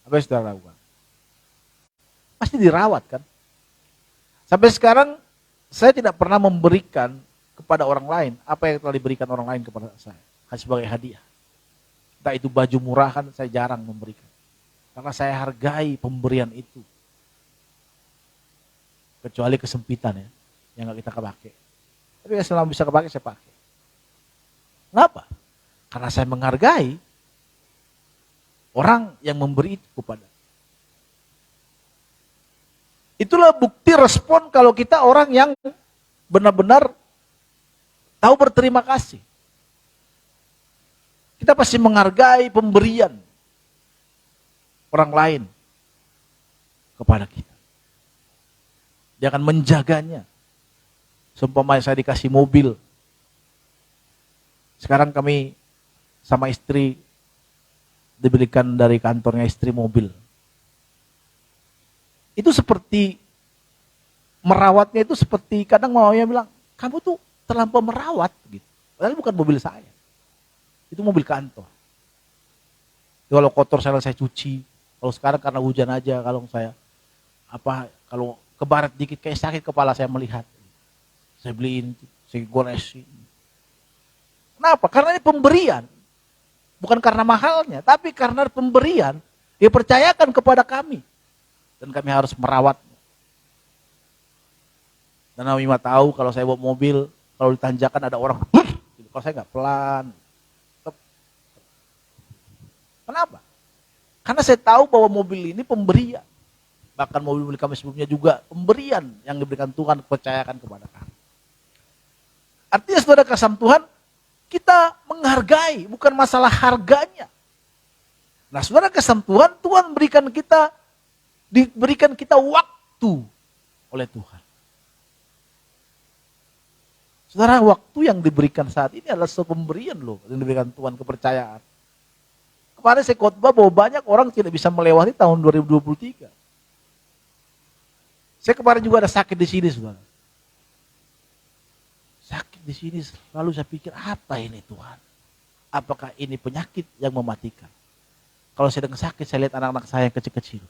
Apa yang saudara lakukan? Pasti dirawat kan? Sampai sekarang saya tidak pernah memberikan kepada orang lain apa yang telah diberikan orang lain kepada saya sebagai hadiah. Entah itu baju murahan, saya jarang memberikan. Karena saya hargai pemberian itu. Kecuali kesempitan ya, yang gak kita pakai. Tapi selama bisa kepakai, saya pakai. Kenapa? Karena saya menghargai orang yang memberi itu kepada. Itulah bukti respon kalau kita orang yang benar-benar tahu berterima kasih. Kita pasti menghargai pemberian orang lain kepada kita. Dia akan menjaganya. Seumpama saya dikasih mobil. Sekarang kami sama istri dibelikan dari kantornya istri mobil. Itu seperti merawatnya itu seperti kadang mamanya bilang, kamu tuh terlampau merawat gitu. Padahal bukan mobil saya. Itu mobil kantor. Kalau kotor saya cuci. Kalau sekarang karena hujan aja, kalau ke barat dikit, kayak sakit kepala saya melihat. Saya beliin, saya goresin. Kenapa? Karena ini pemberian. Bukan karena mahalnya, tapi karena pemberian dipercayakan kepada kami. Dan kami harus merawatnya. Dan kami tahu kalau saya bawa mobil, kalau ditanjakan ada orang, gitu. Kalau saya nggak pelan. Kenapa? Karena saya tahu bahwa mobil ini pemberian. Bahkan mobil kami sebelumnya juga pemberian yang diberikan Tuhan, percayakan kepada kami. Artinya saudara kasih Tuhan, kita menghargai, bukan masalah harganya. Nah saudara kasih Tuhan, Tuhan diberikan kita waktu oleh Tuhan. Saudara, waktu yang diberikan saat ini adalah sebuah pemberian loh, yang diberikan Tuhan, kepercayaan. Kemarin saya khotbah bahwa banyak orang tidak bisa melewati tahun 2023. Saya kemarin juga ada sakit di sini, saudara. Sakit di sini, lalu saya pikir, apa ini Tuhan? Apakah ini penyakit yang mematikan? Kalau saya sedang sakit, saya lihat anak-anak saya yang kecil-kecil.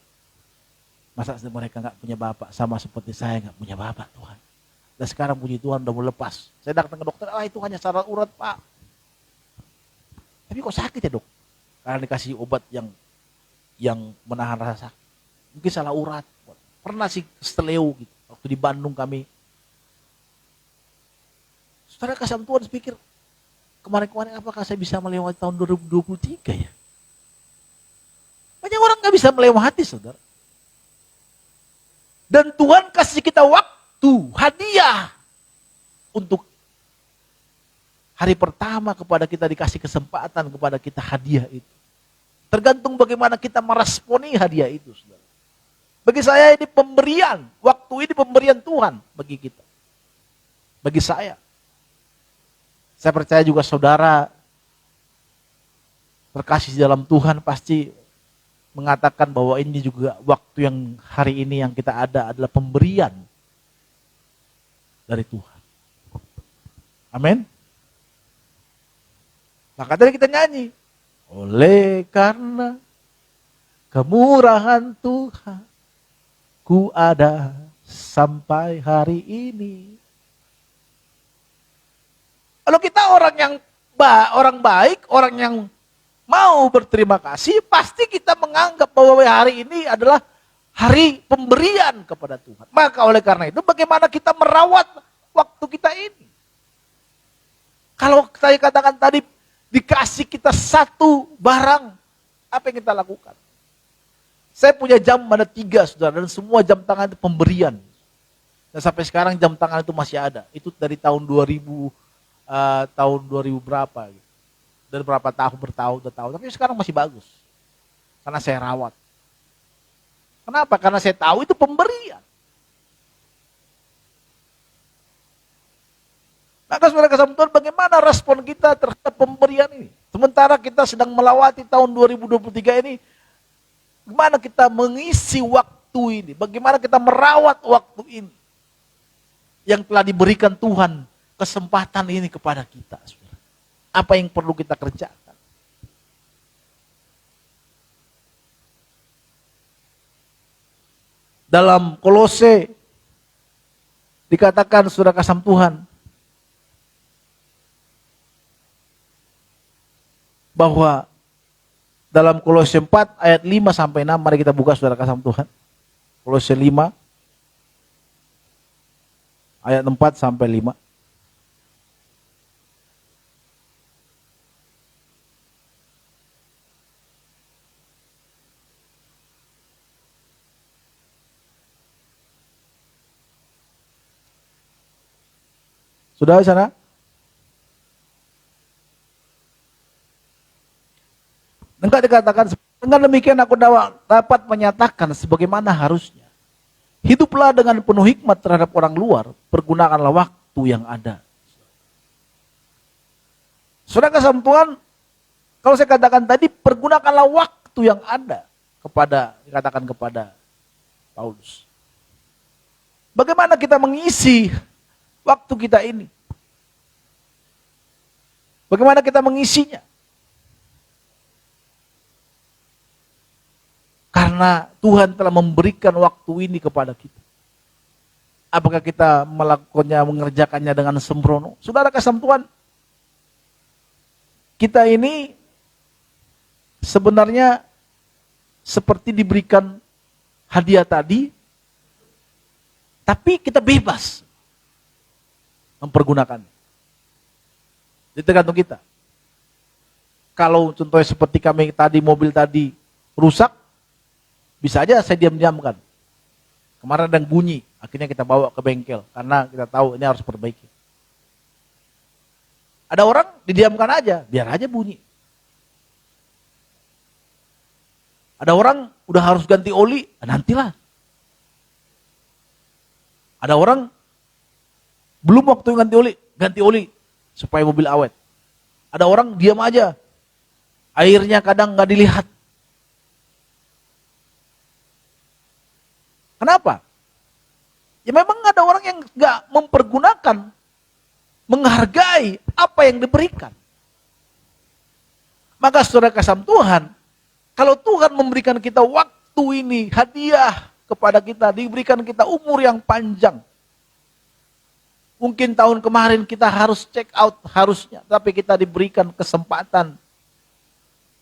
Masa mereka nggak punya bapak, sama seperti saya nggak punya bapak, Tuhan. Dan sekarang puji Tuhan udah mau lepas. Saya datang ke dokter, itu hanya saraf urat, Pak. Tapi kok sakit ya, Dok? Karena dikasih obat yang menahan rasa sakit. Mungkin salah urat. Pernah sih steleo gitu. Waktu di Bandung kami. Saudara kasih Tuhan pikir, kemarin-kemarin apakah saya bisa melewati tahun 2023 ya? Banyak orang gak bisa melewati, saudara. Dan Tuhan kasih kita waktu, hadiah. Untuk hari pertama kepada kita dikasih kesempatan kepada kita hadiah itu. Tergantung bagaimana kita meresponi hadiah itu, saudara. Bagi saya ini pemberian, waktu ini pemberian Tuhan bagi kita. Bagi saya. Saya percaya juga saudara terkasih dalam Tuhan pasti mengatakan bahwa ini juga waktu yang hari ini yang kita ada adalah pemberian dari Tuhan. Amin. Maka tadi kita nyanyi. Oleh karena kemurahan Tuhan, ku ada sampai hari ini. Kalau kita orang baik, orang yang mau berterima kasih, pasti kita menganggap bahwa hari ini adalah hari pemberian kepada Tuhan. Maka oleh karena itu bagaimana kita merawat waktu kita ini. Kalau saya katakan tadi dikasih kita satu barang, apa yang kita lakukan? Saya punya jam ada 3, saudara, dan semua jam tangan itu pemberian. Dan sampai sekarang jam tangan itu masih ada. Itu dari tahun 2000 berapa gitu. Dan berapa tahun bertahun. Tapi sekarang masih bagus. Karena saya rawat. Kenapa? Karena saya tahu itu pemberian. Maka saudara kasih Tuhan, bagaimana respon kita terhadap pemberian ini? Sementara kita sedang melewati tahun 2023 ini, bagaimana kita mengisi waktu ini? Bagaimana kita merawat waktu ini? Yang telah diberikan Tuhan kesempatan ini kepada kita, saudara. Apa yang perlu kita kerjakan? Dalam Kolose dikatakan, saudara kasih Tuhan, bahwa dalam Kolose 4 ayat 5 sampai 6, mari kita buka saudara kasih Tuhan. Kolose 5 ayat 4 sampai 5. Sudah di sana? Engkau dikatakan, dengan demikian aku dapat menyatakan sebagaimana harusnya. Hiduplah dengan penuh hikmat terhadap orang luar, pergunakanlah waktu yang ada. Saudara kasih Tuhan, kalau saya katakan tadi, pergunakanlah waktu yang ada dikatakan kepada Paulus. Bagaimana kita mengisi waktu kita ini? Bagaimana kita mengisinya? Karena Tuhan telah memberikan waktu ini kepada kita. Apakah kita melakukannya, mengerjakannya dengan sembrono? Saudara kasih Tuhan, kita ini sebenarnya seperti diberikan hadiah tadi, tapi kita bebas mempergunakan. Itu tergantung kita. Kalau contohnya seperti kami tadi, mobil tadi rusak, bisa aja saya diam-diamkan. Kemarin ada yang bunyi, akhirnya kita bawa ke bengkel, karena kita tahu ini harus perbaiki. Ada orang didiamkan aja, biar aja bunyi. Ada orang udah harus ganti oli, nantilah. Ada orang belum waktu ganti oli supaya mobil awet. Ada orang diam aja, airnya kadang nggak dilihat. Kenapa? Ya memang ada orang yang nggak mempergunakan, menghargai apa yang diberikan. Maka saudara kasih Tuhan, kalau Tuhan memberikan kita waktu ini, hadiah kepada kita, diberikan kita umur yang panjang. Mungkin tahun kemarin kita harus check out harusnya, tapi kita diberikan kesempatan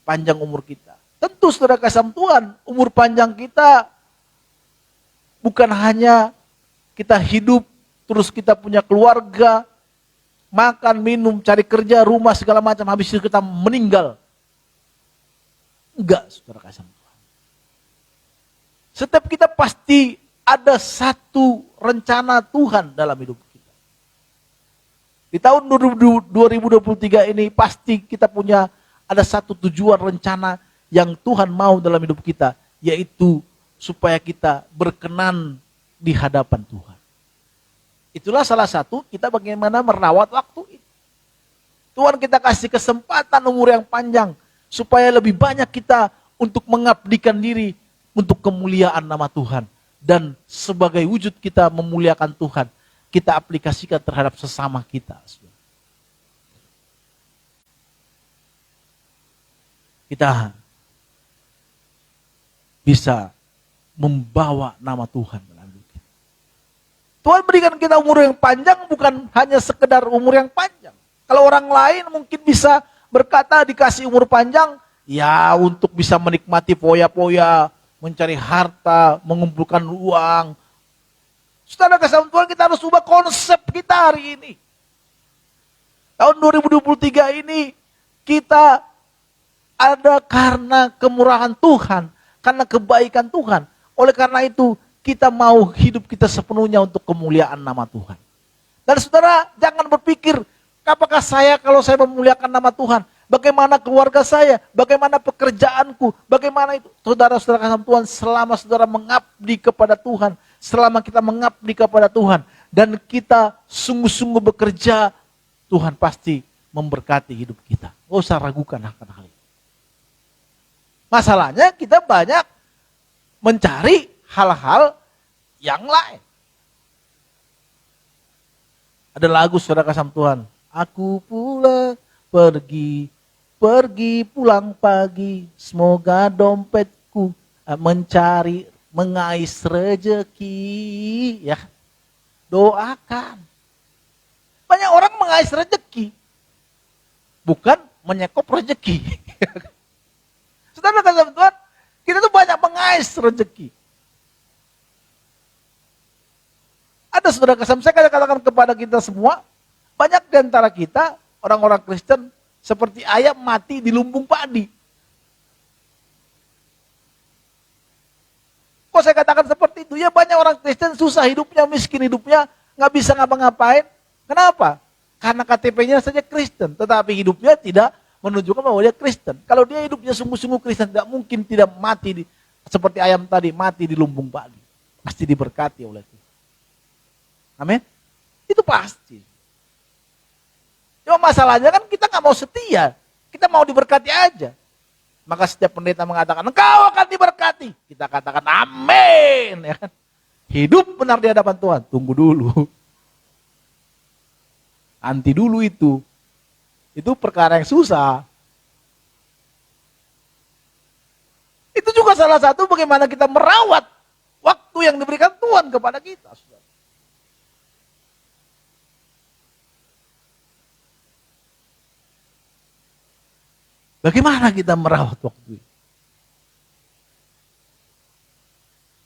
panjang umur kita. Tentu saudara kasih Tuhan, umur panjang kita bukan hanya kita hidup, terus kita punya keluarga, makan, minum, cari kerja, rumah, segala macam, habis itu kita meninggal. Enggak, saudara kasih Tuhan. Setiap kita pasti ada satu rencana Tuhan dalam hidup kita. Di tahun 2023 ini pasti kita punya ada satu tujuan rencana yang Tuhan mau dalam hidup kita, yaitu supaya kita berkenan di hadapan Tuhan. Itulah salah satu kita bagaimana merawat waktu itu. Tuhan kita kasih kesempatan umur yang panjang, supaya lebih banyak kita untuk mengabdikan diri untuk kemuliaan nama Tuhan. Dan sebagai wujud kita memuliakan Tuhan, kita aplikasikan terhadap sesama kita. Kita bisa membawa nama Tuhan dalam hidup kita. Tuhan berikan kita umur yang panjang bukan hanya sekedar umur yang panjang. Kalau orang lain mungkin bisa berkata dikasih umur panjang, ya untuk bisa menikmati foya-foya, mencari harta, mengumpulkan uang. Saudara kasih Tuhan, kita harus ubah konsep kita hari ini. Tahun 2023 ini kita ada karena kemurahan Tuhan, karena kebaikan Tuhan. Oleh karena itu kita mau hidup kita sepenuhnya untuk kemuliaan nama Tuhan. Dan saudara jangan berpikir, apakah saya kalau saya memuliakan nama Tuhan, bagaimana keluarga saya, bagaimana pekerjaanku, bagaimana itu. Saudara-saudara kasih Tuhan, selama saudara mengabdi kepada Tuhan, selama kita mengabdi kepada Tuhan, dan kita sungguh-sungguh bekerja, Tuhan pasti memberkati hidup kita. Gak usah ragukan akan hal itu. Masalahnya kita banyak mencari hal-hal yang lain. Ada lagu saudara kasih Tuhan, aku pula pergi pulang pagi, semoga dompetku mencari mengais rejeki, ya. Doakan. Banyak orang mengais rejeki, bukan menyekop rejeki. Saudara kasih Tuhan, kita tuh banyak mengais rejeki. Ada saudara kasih, saya katakan kepada kita semua, banyak di antara kita, orang-orang Kristen, seperti ayam mati di lumbung padi. Kok saya katakan seperti itu? Ya banyak orang Kristen susah hidupnya, miskin hidupnya, nggak bisa ngapa-ngapain. Kenapa? Karena KTP-nya saja Kristen, tetapi hidupnya tidak menunjukkan bahwa dia Kristen. Kalau dia hidupnya sungguh-sungguh Kristen, tidak mungkin tidak mati seperti ayam tadi, mati di lumbung padi. Pasti diberkati oleh Tuhan. Amin. Itu pasti. Cuma masalahnya kan kita nggak mau setia. Kita mau diberkati aja. Maka setiap pendeta mengatakan, engkau akan diberkati. Kita katakan amin. Ya kan? Hidup benar di hadapan Tuhan. Tunggu dulu. Nanti dulu itu. Itu perkara yang susah. Itu juga salah satu bagaimana kita merawat waktu yang diberikan Tuhan kepada kita. Bagaimana kita merawat waktu itu?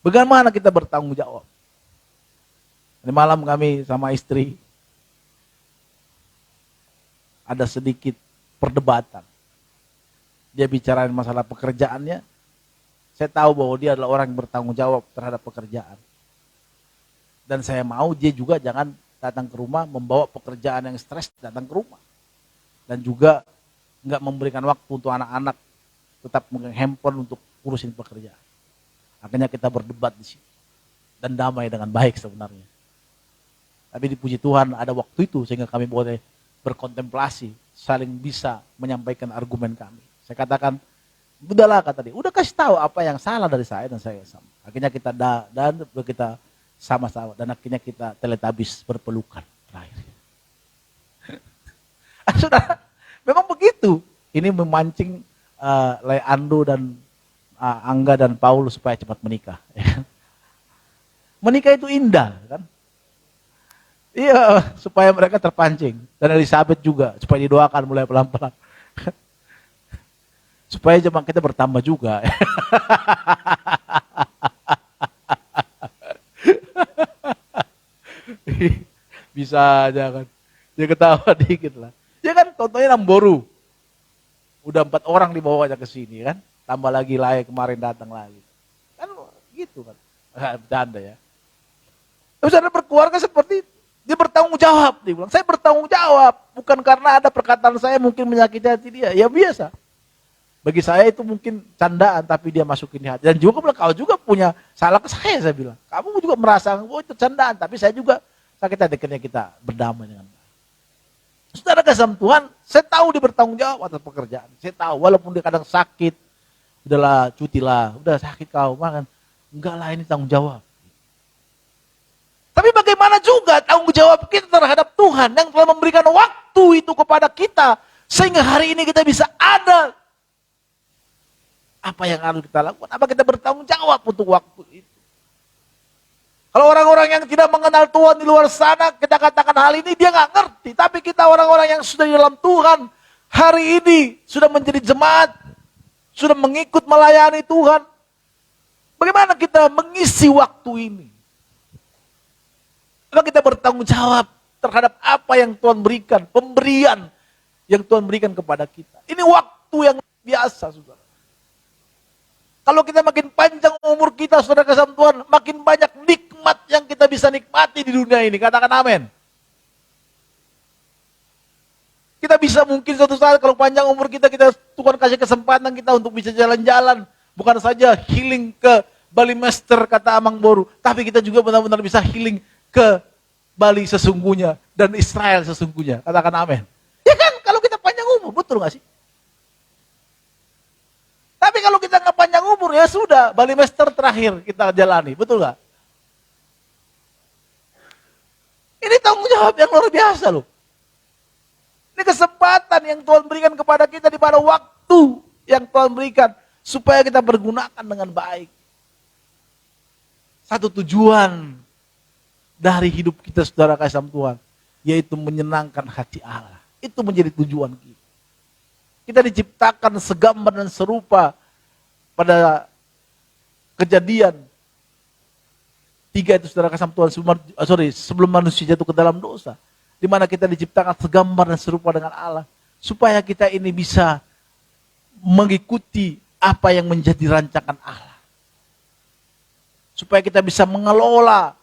Bagaimana kita bertanggung jawab? Di malam kami sama istri ada sedikit perdebatan. Dia bicarain masalah pekerjaannya. Saya tahu bahwa dia adalah orang yang bertanggung jawab terhadap pekerjaan. Dan saya mau dia juga jangan datang ke rumah membawa pekerjaan yang stres datang ke rumah. Dan juga nggak memberikan waktu untuk anak-anak, tetap megang handphone untuk urusin pekerjaan. Akhirnya kita berdebat di sini. Dan damai dengan baik sebenarnya. Tapi dipuji Tuhan ada waktu itu sehingga kami boleh berkontemplasi, saling bisa menyampaikan argumen kami. Saya katakan, udahlah kata dia, udah kasih tahu apa yang salah dari saya dan saya sama. Akhirnya kita dan kita sama-sama dan akhirnya kita teletabis berpelukan terakhir. Saudara, memang begitu. Ini memancing Leandro dan Angga dan Paul supaya cepat menikah. Menikah itu indah, kan? Iya, supaya mereka terpancing. Dan Elizabeth juga, supaya didoakan mulai pelan-pelan. Supaya jemaah kita bertambah juga. Bisa aja kan. Dia ketawa dikit lah. Ya kan, contohnya Namboru. Udah 4 orang dibawanya ke sini kan. Tambah lagi Lai kemarin datang lagi. Kan gitu kan. Bercanda ya. Terus ada berkeluarga seperti itu. Dia bertanggung jawab, dia bilang, saya bertanggung jawab, bukan karena ada perkataan saya mungkin menyakiti hati dia, ya biasa. Bagi saya itu mungkin candaan, tapi dia masukin di hati. Dan juga bilang, kau juga punya salah ke saya bilang. Kamu juga merasa, oh itu candaan, tapi saya juga sakit hati, akhirnya kita berdamai dengan dia. Saudara kasih Tuhan, saya tahu dia bertanggung jawab atas pekerjaan. Saya tahu, walaupun dia kadang sakit, udahlah cuti lah, udah sakit kau, makan. Enggak lah, ini tanggung jawab. Tapi bagaimana juga tanggung jawab kita terhadap Tuhan yang telah memberikan waktu itu kepada kita. Sehingga hari ini kita bisa ada. Apa yang harus kita lakukan? Apa kita bertanggung jawab untuk waktu itu? Kalau orang-orang yang tidak mengenal Tuhan di luar sana, kita katakan hal ini, dia nggak ngerti. Tapi kita orang-orang yang sudah di dalam Tuhan, hari ini sudah menjadi jemaat, sudah mengikut melayani Tuhan. Bagaimana kita mengisi waktu ini? Maka kita bertanggung jawab terhadap apa yang Tuhan berikan, pemberian yang Tuhan berikan kepada kita. Ini waktu yang biasa, saudara. Kalau kita makin panjang umur kita, saudara kasih Tuhan, makin banyak nikmat yang kita bisa nikmati di dunia ini. Katakan amin. Kita bisa mungkin suatu saat kalau panjang umur kita, Tuhan kasih kesempatan kita untuk bisa jalan-jalan. Bukan saja healing ke Bali Master, kata Amang Boru. Tapi kita juga benar-benar bisa healing ke Bali sesungguhnya dan Israel sesungguhnya. Katakan amin. Ya kan, kalau kita panjang umur, betul gak sih? Tapi kalau kita nggak panjang umur, ya sudah, Bali Master terakhir kita jalani, betul gak? Ini tanggung jawab yang luar biasa loh. Ini kesempatan yang Tuhan berikan kepada kita di pada waktu yang Tuhan berikan, supaya kita bergunakan dengan baik. Satu tujuan dari hidup kita, saudara kasih Tuhan, yaitu menyenangkan hati Allah. Itu menjadi tujuan kita. Kita diciptakan segambar dan serupa pada Kejadian 3 itu, saudara kasih Tuhan, sebelum manusia jatuh ke dalam dosa, di mana kita diciptakan segambar dan serupa dengan Allah, supaya kita ini bisa mengikuti apa yang menjadi rancangan Allah, supaya kita bisa mengelola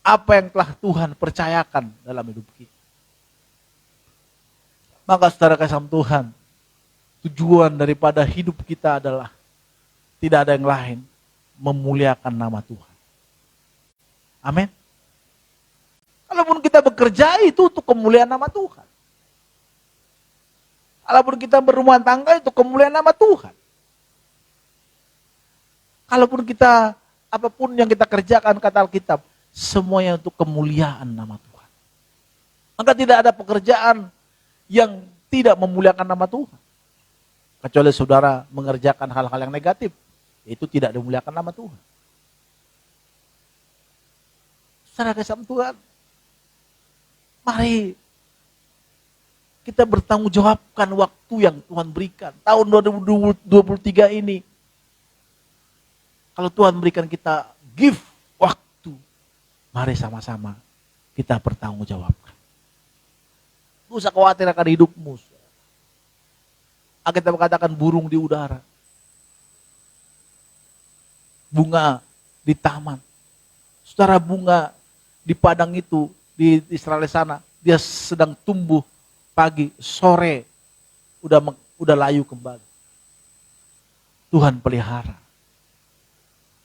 apa yang telah Tuhan percayakan dalam hidup kita. Maka saudara kasih Tuhan, tujuan daripada hidup kita adalah tidak ada yang lain, memuliakan nama Tuhan. Amin. Kalaupun kita bekerja itu untuk kemuliaan nama Tuhan. Kalaupun kita berumah tangga itu kemuliaan nama Tuhan. Kalaupun kita, apapun yang kita kerjakan, kata Alkitab, semuanya untuk kemuliaan nama Tuhan. Maka tidak ada pekerjaan yang tidak memuliakan nama Tuhan. Kecuali saudara mengerjakan hal-hal yang negatif, itu tidak memuliakan nama Tuhan. Saudara kasih Tuhan, mari kita bertanggung jawabkan waktu yang Tuhan berikan. Tahun 2023 ini, kalau Tuhan berikan kita gift waktu, mari sama-sama kita bertanggung jawabkan. Tidak usah khawatir akan hidupmu. Kita katakan burung di udara, bunga di taman. Saudara, bunga di padang itu, di Israel sana, dia sedang tumbuh pagi, sore udah layu kembali. Tuhan pelihara.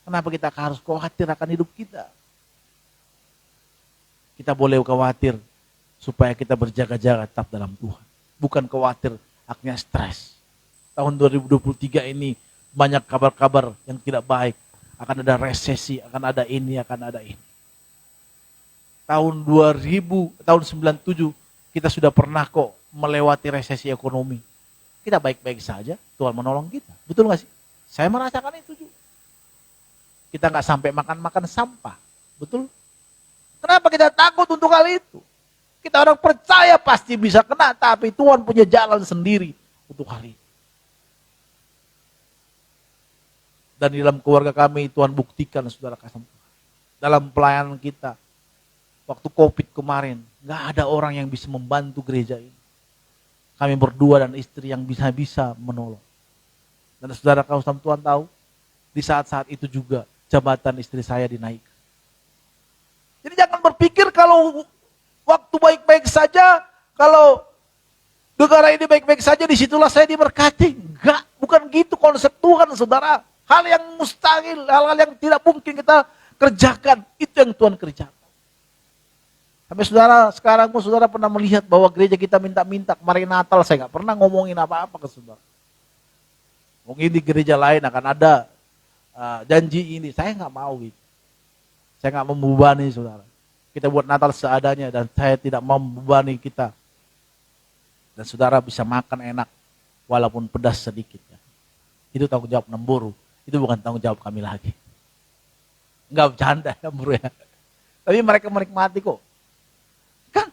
Kenapa kita harus khawatir akan hidup kita? Kita boleh khawatir supaya kita berjaga-jaga tetap dalam Tuhan. Bukan khawatir akhirnya stres. Tahun 2023 ini banyak kabar-kabar yang tidak baik. Akan ada resesi, akan ada ini, akan ada ini. Tahun 97 kita sudah pernah kok melewati resesi ekonomi. Kita baik-baik saja, Tuhan menolong kita. Betul gak sih? Saya merasakan itu juga. Kita gak sampai makan-makan sampah. Betul? Kenapa kita takut untuk hal itu? Kita orang percaya pasti bisa kena, tapi Tuhan punya jalan sendiri untuk hal itu. Dan di dalam keluarga kami, Tuhan buktikan, saudara kasih Tuhan. Dalam pelayanan kita, waktu COVID kemarin, gak ada orang yang bisa membantu gereja ini. Kami berdua dan istri yang bisa menolong. Dan saudara kau sama Tuhan tahu, di saat-saat itu juga jabatan istri saya dinaikkan. Jadi jangan berpikir kalau waktu baik-baik saja, kalau negara ini baik-baik saja, disitulah saya diberkati. Enggak, bukan gitu konsep Tuhan, saudara. Hal yang mustahil, hal-hal yang tidak mungkin kita kerjakan, itu yang Tuhan kerjakan. Sampai saudara, sekarang pun saudara pernah melihat bahwa gereja kita minta-minta kemarin Natal, saya nggak pernah ngomongin apa-apa ke saudara. Mungkin di gereja lain akan ada janji ini, saya nggak mau gitu. Saya nggak membebani saudara. Kita buat Natal seadanya dan saya tidak mau membebani kita. Dan saudara bisa makan enak walaupun pedas sedikit. Ya. Itu tanggung jawab Nemburu, itu bukan tanggung jawab kami lagi. Nggak bercanda ya bro ya. Tapi mereka menikmati kok. Kan?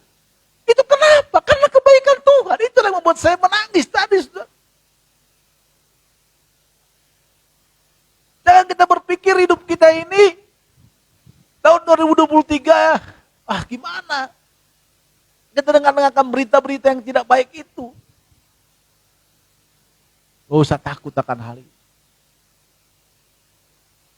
Itu kenapa? Karena kebaikan Tuhan. Itu yang membuat saya menangis tadi. Jangan kita berpikir hidup kita ini tahun 2023 gimana? Kita dengarkan berita-berita yang tidak baik itu. Gak usah takut akan hal itu.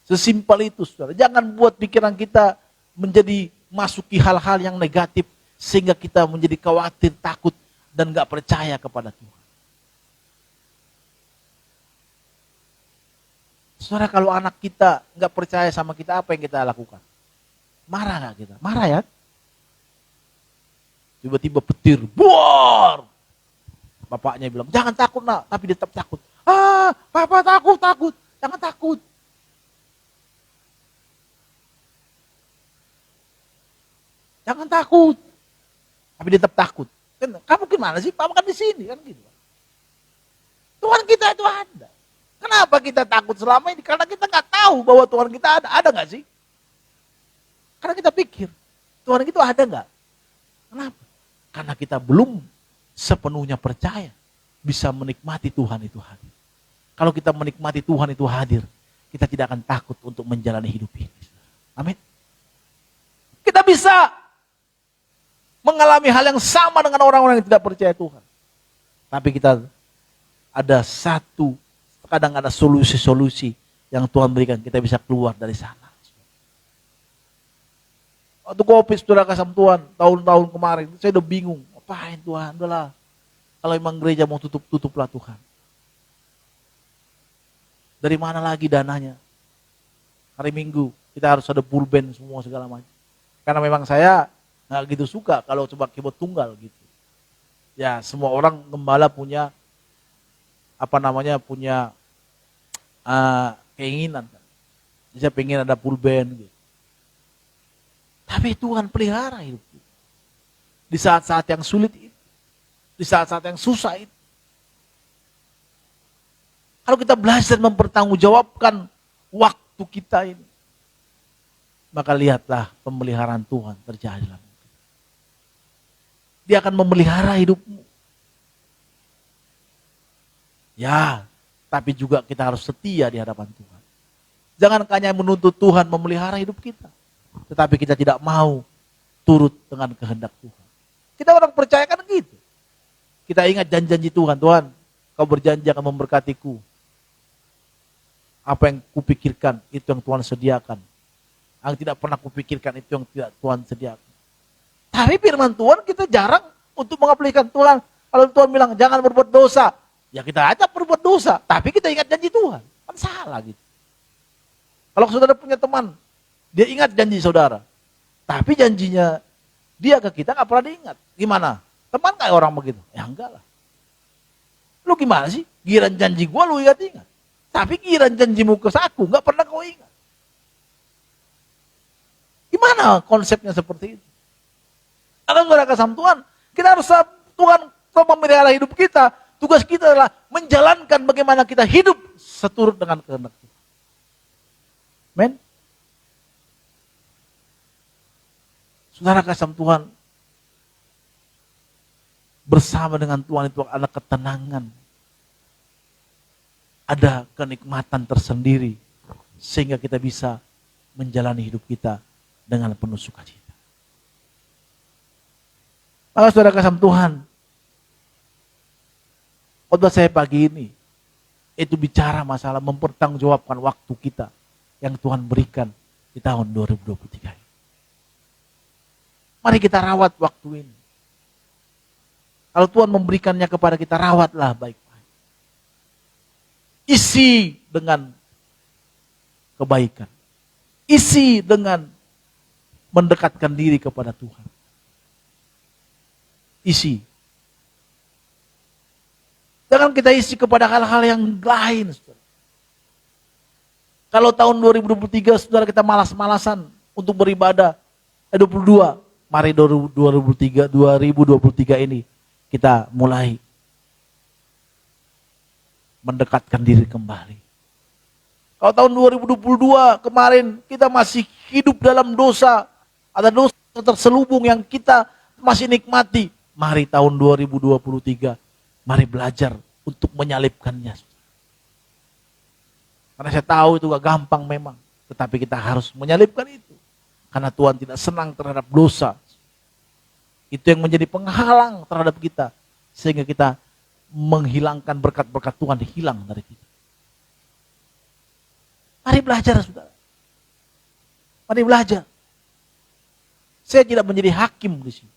Sesimpel itu saudara. Jangan buat pikiran kita menjadi masuki hal-hal yang negatif. Sehingga kita menjadi khawatir, takut, dan gak percaya kepada Tuhan. Saudara, kalau anak kita gak percaya sama kita, apa yang kita lakukan? Marah gak kita? Marah ya? Tiba-tiba petir, buar! Bapaknya bilang, jangan takut nak, tapi dia tetap takut. Papa takut, jangan takut. Jangan takut. Tapi dia tetap takut. Kamu gimana sih? Papa kan di sini kan gitu. Tuhan kita itu ada. Kenapa kita takut selama ini? Karena kita nggak tahu bahwa Tuhan kita ada. Ada nggak sih? Karena kita pikir Tuhan itu ada nggak? Kenapa? Karena kita belum sepenuhnya percaya bisa menikmati Tuhan itu hadir. Kalau kita menikmati Tuhan itu hadir, kita tidak akan takut untuk menjalani hidup ini. Amin. Kita bisa mengalami hal yang sama dengan orang-orang yang tidak percaya Tuhan. Tapi kita ada kadang ada solusi-solusi yang Tuhan berikan, kita bisa keluar dari sana. Waktu COVID saudara kasam Tuhan, tahun-tahun kemarin, saya udah bingung, apain Tuhan, udahlah. Kalau emang gereja mau tutuplah Tuhan. Dari mana lagi dananya? Hari Minggu, kita harus ada pulben semua segala macam. Karena memang saya nggak gitu suka kalau coba keyboard tunggal gitu. Ya semua orang gembala punya punya keinginan. Saya pengen ada full band gitu. Tapi Tuhan pelihara hidup kita. Di saat-saat yang sulit itu, di saat-saat yang susah itu. Kalau kita belajar mempertanggungjawabkan waktu kita ini, maka lihatlah pemeliharaan Tuhan terjadi dalam hidup. Dia akan memelihara hidupmu. Ya, tapi juga kita harus setia di hadapan Tuhan. Jangan hanya menuntut Tuhan memelihara hidup kita, tetapi kita tidak mau turut dengan kehendak Tuhan. Kita orang percaya kan gitu. Kita ingat janji-janji Tuhan. Tuhan, kau berjanji akan memberkatiku. Apa yang kupikirkan, itu yang Tuhan sediakan. Yang tidak pernah kupikirkan, itu yang tidak Tuhan sediakan. Tapi firman Tuhan kita jarang untuk mengaplikasikan Tuhan. Kalau Tuhan bilang, jangan berbuat dosa. Ya kita aja berbuat dosa. Tapi kita ingat janji Tuhan. Kan salah gitu. Kalau saudara punya teman, dia ingat janji saudara. Tapi janjinya dia ke kita gak pernah diingat. Gimana? Teman kayak orang begitu? Ya enggak lah. Lu gimana sih? Giran janji gua lu ingat-ingat. Tapi giran janjimu ke aku gak pernah kau ingat. Gimana konsepnya seperti itu? Kalau saudara kasih Tuhan, kita harus Tuhan memelihara hidup kita. Tugas kita adalah menjalankan bagaimana kita hidup seturut dengan kehendak Tuhan. Amen. Saudara kasih Tuhan, bersama dengan Tuhan itu ada ketenangan. Ada kenikmatan tersendiri. Sehingga kita bisa menjalani hidup kita dengan penuh sukacita. Maka saudara kasih Tuhan, khotbah saya pagi ini, itu bicara masalah mempertanggungjawabkan waktu kita yang Tuhan berikan di tahun 2023 ini. Mari kita rawat waktu ini. Kalau Tuhan memberikannya kepada kita, rawatlah baik-baik. Isi dengan kebaikan. Isi dengan mendekatkan diri kepada Tuhan. Isi. Jangan kita isi kepada hal-hal yang lain. Saudara. Kalau tahun 2023 saudara kita malas-malasan untuk beribadah. 22. Mari 2023 ini kita mulai mendekatkan diri kembali. Kalau tahun 2022 kemarin kita masih hidup dalam dosa. Ada dosa terselubung yang kita masih nikmati. Mari tahun 2023 mari belajar untuk menyalibkannya. Karena saya tahu itu gak gampang memang. Tetapi kita harus menyalibkan itu. Karena Tuhan tidak senang terhadap dosa. Itu yang menjadi penghalang terhadap kita. Sehingga kita menghilangkan berkat-berkat Tuhan hilang dari kita. Mari belajar saudara. Mari belajar. Saya tidak menjadi hakim di sini.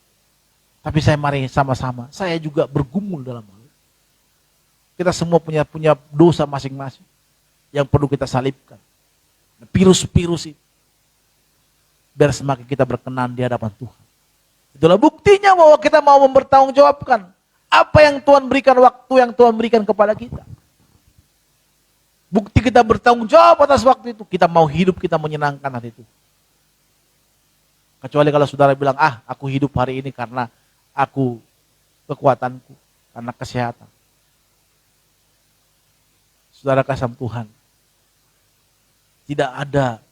Tapi saya mari sama-sama. Saya juga bergumul dalam hal. Kita semua punya dosa masing-masing yang perlu kita salibkan. Virus-virus itu. Biar semakin kita berkenan di hadapan Tuhan. Itulah buktinya bahwa kita mau mempertanggungjawabkan apa yang Tuhan berikan, waktu yang Tuhan berikan kepada kita. Bukti kita bertanggung jawab atas waktu itu. Kita mau hidup, kita menyenangkan hati itu. Kecuali kalau saudara bilang, aku hidup hari ini karena aku kekuatanku, karena kesehatan. Saudara kasih Tuhan, tidak ada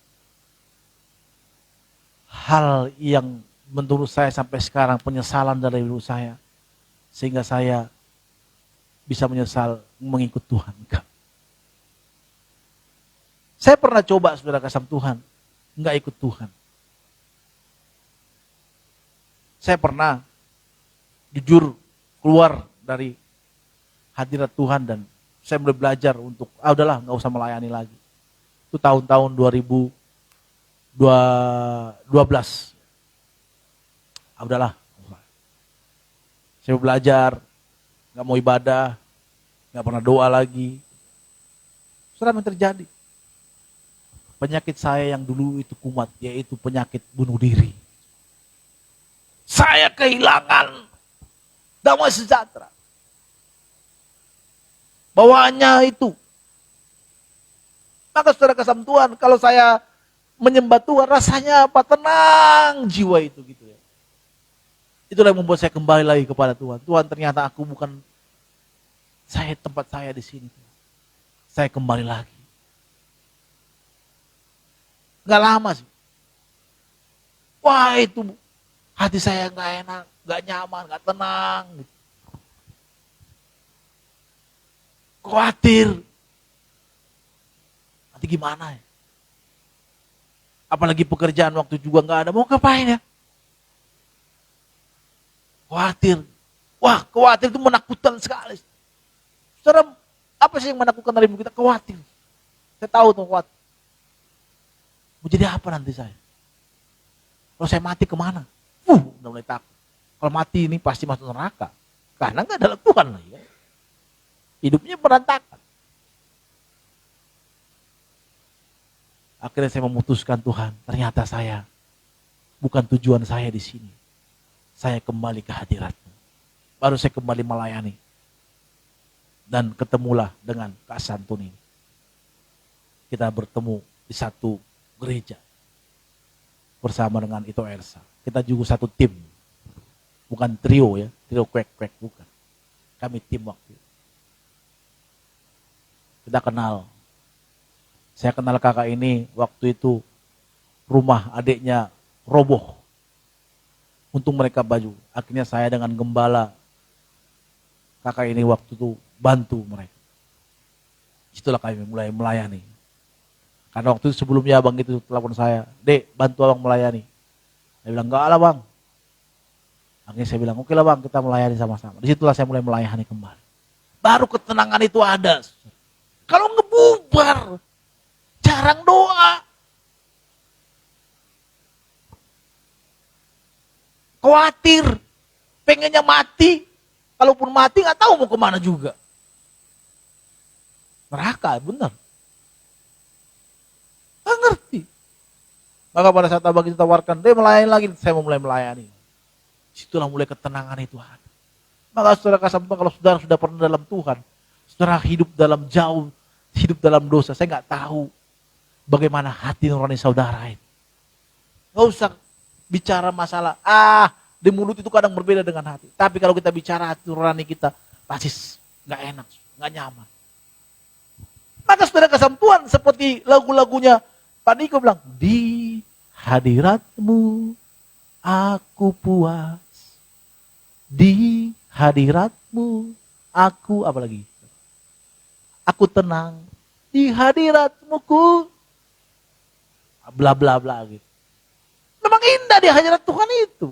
hal yang menurut saya sampai sekarang penyesalan dari hidup saya, sehingga saya bisa menyesal mengikut Tuhan. Enggak. Saya pernah coba saudara kasih Tuhan, enggak ikut Tuhan. Saya pernah jujur keluar dari hadirat Tuhan dan saya mulai belajar untuk, udahlah nggak usah melayani lagi. Itu tahun-tahun 2012. Udahlah. Saya belajar, nggak mau ibadah, nggak pernah doa lagi. Saudara, yang terjadi? Penyakit saya yang dulu itu kumat, yaitu penyakit bunuh diri. Saya kehilangan damai sejahtera. Bawaannya itu. Maka saudara kasih Tuhan, kalau saya menyembah Tuhan, rasanya apa? Tenang jiwa itu gitu ya. Itulah yang membuat saya kembali lagi kepada Tuhan. Tuhan, ternyata aku bukan tempat saya di sini. Saya kembali lagi. Gak lama sih. Wah itu hati saya gak enak, gak nyaman, gak tenang. Gitu. khawatir. Nanti gimana ya? Apalagi pekerjaan waktu juga nggak ada, mau ngapain ya? Khawatir. Wah, khawatir itu menakutkan sekali. Saudara, apa sih yang menakutkan dari kita? Khawatir. Saya tahu tuh khawatir. Mau jadi apa nanti saya? Kalau saya mati kemana? Udah mulai takut. Kalau mati ini pasti masuk neraka. Karena nggak ada Tuhan lagi. Ya. Hidupnya berantakan. Akhirnya saya memutuskan, Tuhan, ternyata saya bukan tujuan saya di sini. Saya kembali ke hadirat-Mu. Baru saya kembali melayani. Dan ketemulah dengan Kak Santun ini. Kita bertemu di satu gereja. Bersama dengan Ito Elsa. Kita juga satu tim. Bukan trio ya. Trio kwek-kwek, bukan. Kami tim waktu itu. Kita kenal. Saya kenal kakak ini waktu itu rumah adiknya roboh. Untung mereka baju. Akhirnya saya dengan gembala kakak ini waktu itu bantu mereka. Itulah kami mulai melayani. Karena waktu itu sebelumnya abang itu telepon saya, Dek, bantu abang melayani. Saya bilang, enggak lah bang. Akhirnya saya bilang, oke lah bang, kita melayani sama-sama. Disitulah saya mulai melayani kembali. Baru ketenangan itu ada. Kalau ngebubar, jarang doa. Khawatir, pengennya mati. Kalaupun mati nggak tahu mau kemana juga. Neraka, benar. Nggak ngerti. Maka pada saat abang itu tawarkan, dia melayani lagi, saya mau mulai melayani. Situlah mulai ketenangan itu ada. Maka saudara Kasampa, kalau saudara sudah pernah dalam Tuhan, saudara hidup dalam jauh, hidup dalam dosa, saya nggak tahu bagaimana hati nurani saudara itu. Nggak usah bicara masalah, di mulut itu kadang berbeda dengan hati. Tapi kalau kita bicara hati nurani kita, pasti nggak enak, nggak nyaman. Maka saudara kesampuan seperti lagu-lagunya Pak Niko bilang, di hadirat-Mu aku puas, di hadirat-Mu aku apa lagi? Aku tenang, di hadirat-Mu ku bla bla bla gitu. Memang indah di hadirat Tuhan itu.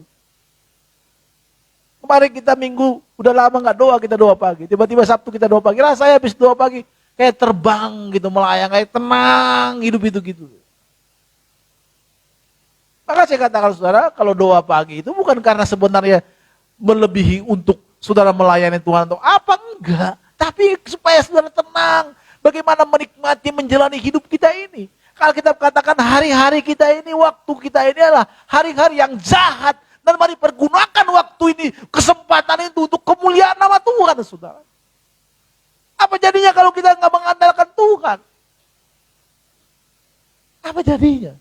Kemarin kita minggu udah lama nggak doa, kita doa pagi. Tiba-tiba Sabtu kita doa pagi. Rasanya habis doa pagi kayak terbang gitu, melayang, kayak tenang hidup itu gitu. Maka saya katakan saudara, kalau doa pagi itu bukan karena sebenarnya melebihi untuk saudara melayani Tuhan atau apa, enggak. Tapi supaya saudara tenang, bagaimana menikmati menjalani hidup kita ini. Kalau kita katakan hari-hari kita ini, waktu kita ini adalah hari-hari yang jahat. Dan mari pergunakan waktu ini, kesempatan itu untuk kemuliaan nama Tuhan, saudara. Apa jadinya kalau kita nggak mengandalkan Tuhan? Apa jadinya?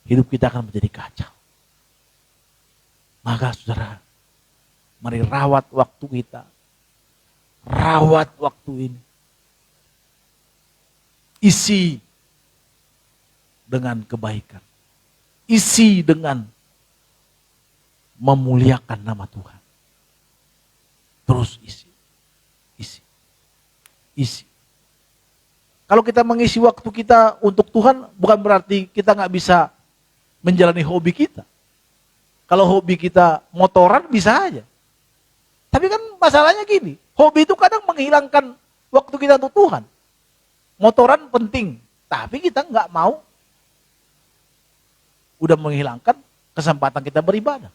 Hidup kita akan menjadi kacau. Maka saudara, mari rawat waktu kita. Rawat waktu ini. Isi dengan kebaikan. Isi dengan memuliakan nama Tuhan. Terus isi. Isi. Isi. Kalau kita mengisi waktu kita untuk Tuhan, bukan berarti kita nggak bisa menjalani hobi kita. Kalau hobi kita motoran bisa aja. Tapi kan masalahnya gini, hobi itu kadang menghilangkan waktu kita untuk Tuhan. Motoran penting, tapi kita nggak mau. Udah menghilangkan kesempatan kita beribadah.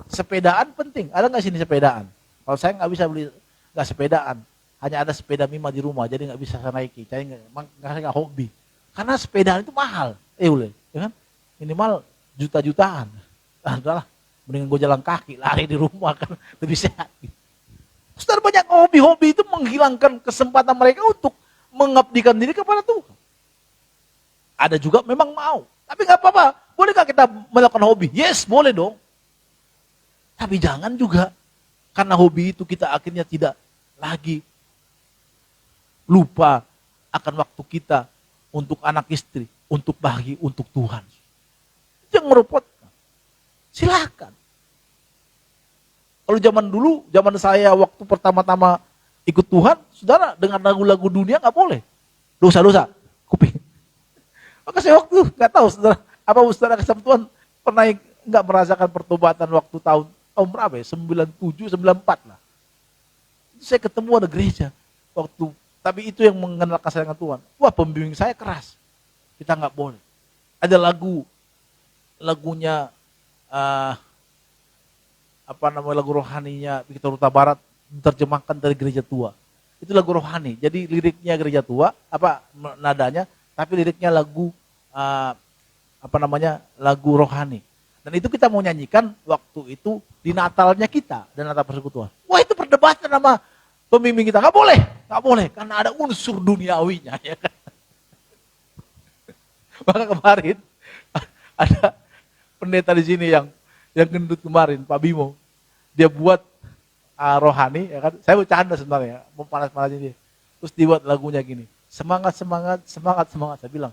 Sepedaan penting, ada nggak sini sepedaan? Kalau saya nggak bisa beli, nggak sepedaan. Hanya ada sepeda Mima di rumah, jadi nggak bisa saya naiki. Saya nggak hobi. Karena sepedaan itu mahal. Boleh, ya kan? Minimal juta-jutaan. Adalah, mendingan gue jalan kaki, lari di rumah kan lebih sehat. Saudara, banyak hobi-hobi itu menghilangkan kesempatan mereka untuk mengabdikan diri kepada Tuhan. Ada juga memang mau, tapi nggak apa-apa. Bolehkah kita melakukan hobi? Yes, boleh dong. Tapi jangan juga karena hobi itu kita akhirnya tidak lagi lupa akan waktu kita untuk anak istri, untuk bagi, untuk Tuhan. Jangan merepotkan. Silakan. Kalau zaman dulu, zaman saya waktu pertama-tama ikut Tuhan, saudara, dengan lagu-lagu dunia nggak boleh. Dosa-dosa, kuping. Maka saya waktu nggak tahu, saudara, apa saudara kesam Tuhan pernah nggak merasakan pertobatan waktu tahun berapa ya? 97, 94 lah. Saya ketemu ada gereja waktu, tapi itu yang mengenal kasih dengan Tuhan. Wah, pembimbing saya keras. Kita nggak boleh. Ada lagunya lagu rohaninya Victor Huta Barat diterjemahkan dari gereja tua. Itu lagu rohani. Jadi liriknya gereja tua, nadanya, tapi liriknya lagu lagu rohani. Dan itu kita mau nyanyikan waktu itu di Natalnya kita dan Natal Persekutuan. Wah, itu perdebatan sama pembimbing kita. Nggak boleh, karena ada unsur duniawinya. Ya kan? Maka kemarin ada pendeta di sini yang gendut kemarin, Pak Bimo, dia buat rohani, ya kan? Saya bercanda sebenarnya, mau panas-panasin dia. Terus dibuat lagunya gini, semangat. Saya bilang,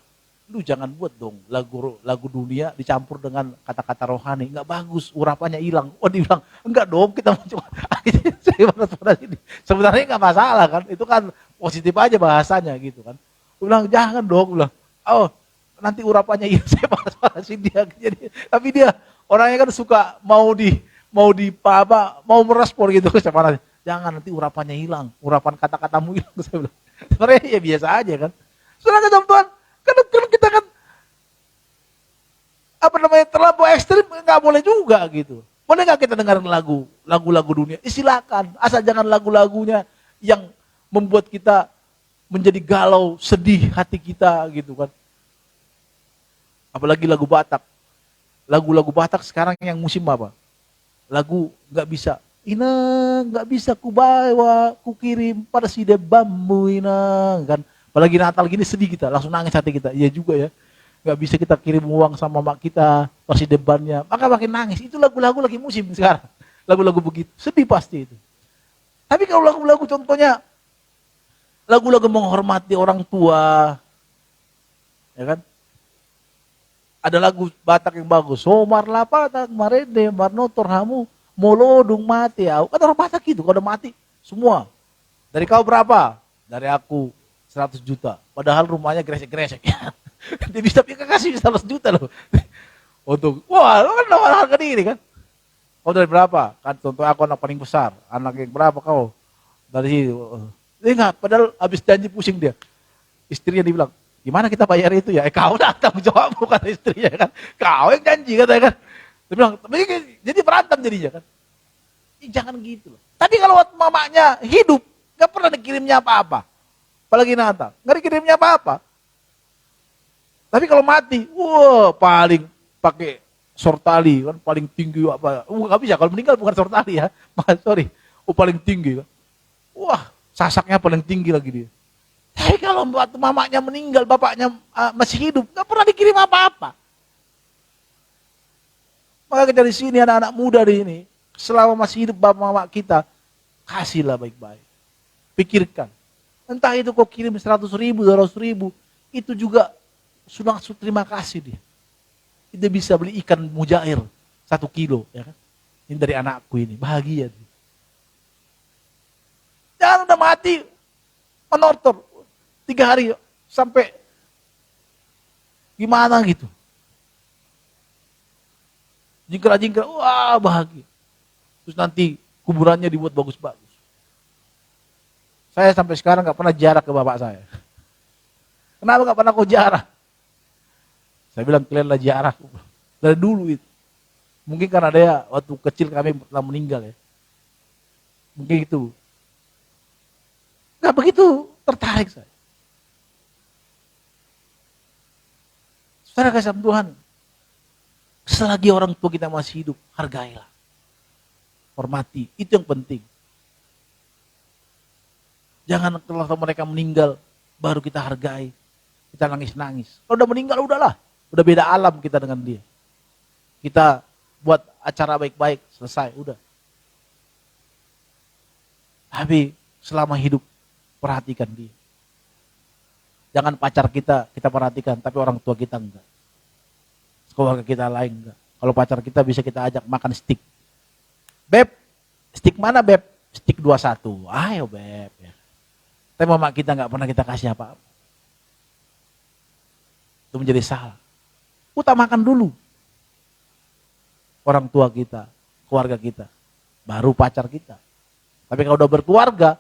lu jangan buat dong lagu dunia dicampur dengan kata-kata rohani, nggak bagus, urapannya hilang. Oh, dia bilang, enggak dong, kita mau coba. Saya panas-panasin. Sebenarnya nggak masalah kan, itu kan positif aja bahasanya gitu kan. Gue bilang, jangan dong, gue bilang, oh nanti urapannya hilang. Saya panas-panasin dia. Tapi dia orangnya kan suka mau merespon gitu. Saya panas. Jangan, nanti urapannya hilang, urapan kata-katamu hilang. Saya bilang, sebenarnya ya biasa aja kan. Saudara Tuhan, kan kita kan terlalu ekstrim, nggak boleh juga gitu. Boleh nggak kita dengerin lagu-lagu dunia? Silakan, asal jangan lagu-lagunya yang membuat kita menjadi galau, sedih hati kita gitu kan. Apalagi lagu Batak. Lagu-lagu Batak sekarang yang musim apa? Lagu nggak bisa. Nggak bisa kubawa, kukirim pada si debammu kan. Apalagi Natal gini sedih kita, langsung nangis hati kita. Iya juga ya. Nggak bisa kita kirim uang sama mak kita, pasti debannya. Maka makin nangis. Itu lagu-lagu lagi musim sekarang. Lagu-lagu begitu. Sedih pasti itu. Tapi kalau lagu-lagu contohnya, lagu-lagu menghormati orang tua. Ya kan? Ada lagu Batak yang bagus. Somar lapatak marede marnotor hamu molodung mati. Kan orang Batak gitu, kalau udah mati semua. Dari kau berapa? Dari aku 100 juta. Padahal rumahnya gresek-gresek. Dia bisa kasih 100 juta loh. Untuk, wah, lo kan dapat harga diri kan. Kau dari berapa? Kan contoh aku anak paling besar. Anak yang berapa kau? Dari sini. Dia enggak, padahal habis janji pusing dia. Istrinya dibilang, gimana kita bayar itu ya? Kau datang jawab bukan istrinya kan. Kau yang janji katanya kan. Dia bilang, jadi berantem jadinya kan. Jangan gitu loh. Tapi kalau mamanya hidup, gak pernah dikirimnya apa-apa. Apalagi Natal, nggak dikirimnya apa-apa. Tapi kalau mati, wah paling pakai sortali kan paling tinggi apa? Nggak bisa, kalau meninggal bukan sortali ya, sorry, paling tinggi kan. Wah sasaknya paling tinggi lagi dia. Tapi kalau waktu mamanya meninggal, bapaknya masih hidup, nggak pernah dikirim apa-apa. Maka kita di sini anak-anak muda di ini, selama masih hidup bapak mama kita, kasihlah baik-baik, pikirkan. Entah itu kau kirim 100.000, 200.000, itu juga sudah terima kasih dia. Dia bisa beli ikan mujair 1 kilo, ya kan? Ini dari anakku ini, bahagia dia. Jangan udah mati, menortor 3 hari sampai gimana gitu. Jingkrak-jingkrak, wah bahagia. Terus nanti kuburannya dibuat bagus-bagus. Saya sampai sekarang gak pernah jarak ke bapak saya. Kenapa gak pernah kau jarak? Saya bilang kalian lah jarak. Dari dulu itu. Mungkin karena dia waktu kecil kami telah meninggal ya. Mungkin itu. Gak begitu tertarik saya. Saudara kasih Tuhan. Selagi orang tua kita masih hidup, hargailah. Hormati. Itu yang penting. Jangan kalau mereka meninggal, baru kita hargai. Kita nangis-nangis. Kalau udah meninggal, udahlah. Udah beda alam kita dengan dia. Kita buat acara baik-baik, selesai, udah. Tapi selama hidup, perhatikan dia. Jangan pacar kita perhatikan, tapi orang tua kita enggak. Keluarga kita lain enggak. Kalau pacar kita bisa kita ajak makan steak. Beb, steak mana beb? Steak 21. Ayo beb. Ya. Tapi mama kita nggak pernah kita kasih apa-apa. Itu menjadi salah. Utamakan dulu orang tua kita, keluarga kita, baru pacar kita. Tapi kalau udah berkeluarga,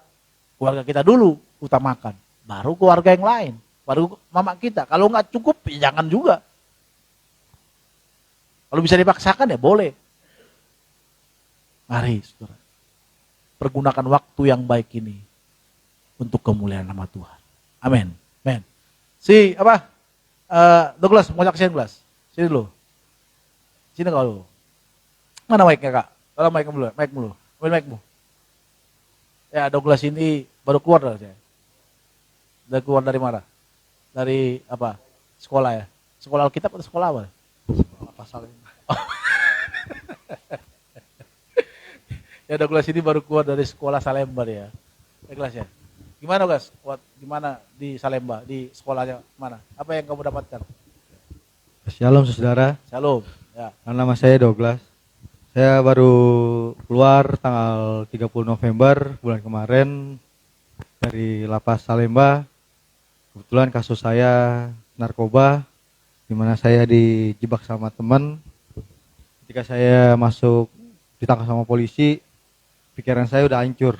keluarga kita dulu utamakan, baru keluarga yang lain, baru mama kita. Kalau nggak cukup, ya jangan juga. Kalau bisa dipaksakan ya boleh. Mari, saudara, pergunakan waktu yang baik ini untuk kemuliaan nama Tuhan. Amin. Amin. Si apa? Douglas, mau saksian Douglas? Sini dulu. Sini kalau. Mana mic-nya Kak? Kalau mic dulu, mic dulu. Ambil mic-mu. Ya, Douglas ini baru keluar dari saya. Udah keluar dari mana? Dari apa? Sekolah ya? Sekolah Alkitab atau sekolah apa? Sekolah pasal. Ya, Douglas ini baru keluar dari sekolah Salemba ya. Douglas ya. Gimana guys? Gimana di Salemba? Di sekolahnya mana? Apa yang kamu dapatkan? Shalom saudara. Shalom. Ya. Nama saya Douglas. Saya baru keluar tanggal 30 November bulan kemarin dari Lapas Salemba. Kebetulan kasus saya narkoba, di mana saya dijebak sama teman. Ketika saya masuk ditangkap sama polisi, pikiran saya udah hancur.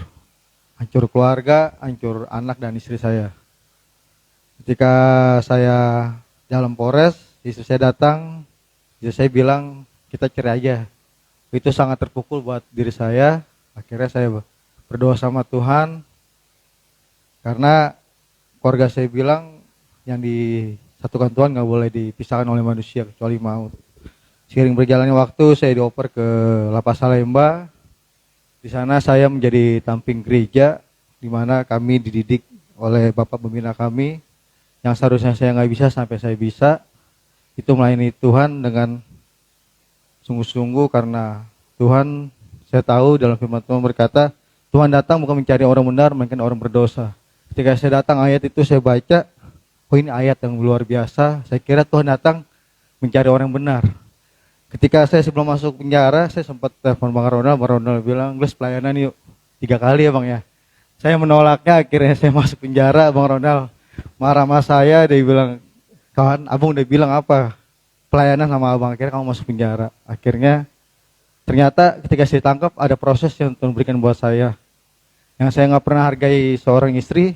Hancur keluarga, hancur anak dan istri saya. Ketika saya dalam Polres, istri saya datang, istri saya bilang kita cerai aja. Itu sangat terpukul buat diri saya. Akhirnya saya berdoa sama Tuhan, karena keluarga saya bilang yang disatukan Tuhan gak boleh dipisahkan oleh manusia kecuali maut. Seiring berjalannya waktu, saya dioper ke Lapas Salemba. Di sana saya menjadi tamping gereja, di mana kami dididik oleh Bapak pembina kami, yang seharusnya saya nggak bisa sampai saya bisa. Itu melayani Tuhan dengan sungguh-sungguh, karena Tuhan, saya tahu dalam firman Tuhan berkata, Tuhan datang bukan mencari orang benar, melainkan orang berdosa. Ketika saya datang ayat itu saya baca, oh ini ayat yang luar biasa. Saya kira Tuhan datang mencari orang benar. Ketika saya sebelum masuk penjara, saya sempat telepon Bang Ronald bilang, "Gles, pelayanan yuk." 3 kali ya Bang ya. Saya menolaknya, akhirnya saya masuk penjara. Bang Ronald marah sama saya, dia bilang, "Kawan, abang udah bilang apa? Pelayanan sama abang, akhirnya kamu masuk penjara." Akhirnya ternyata ketika saya tangkap ada proses yang Tuhan berikan buat saya, yang saya nggak pernah hargai seorang istri.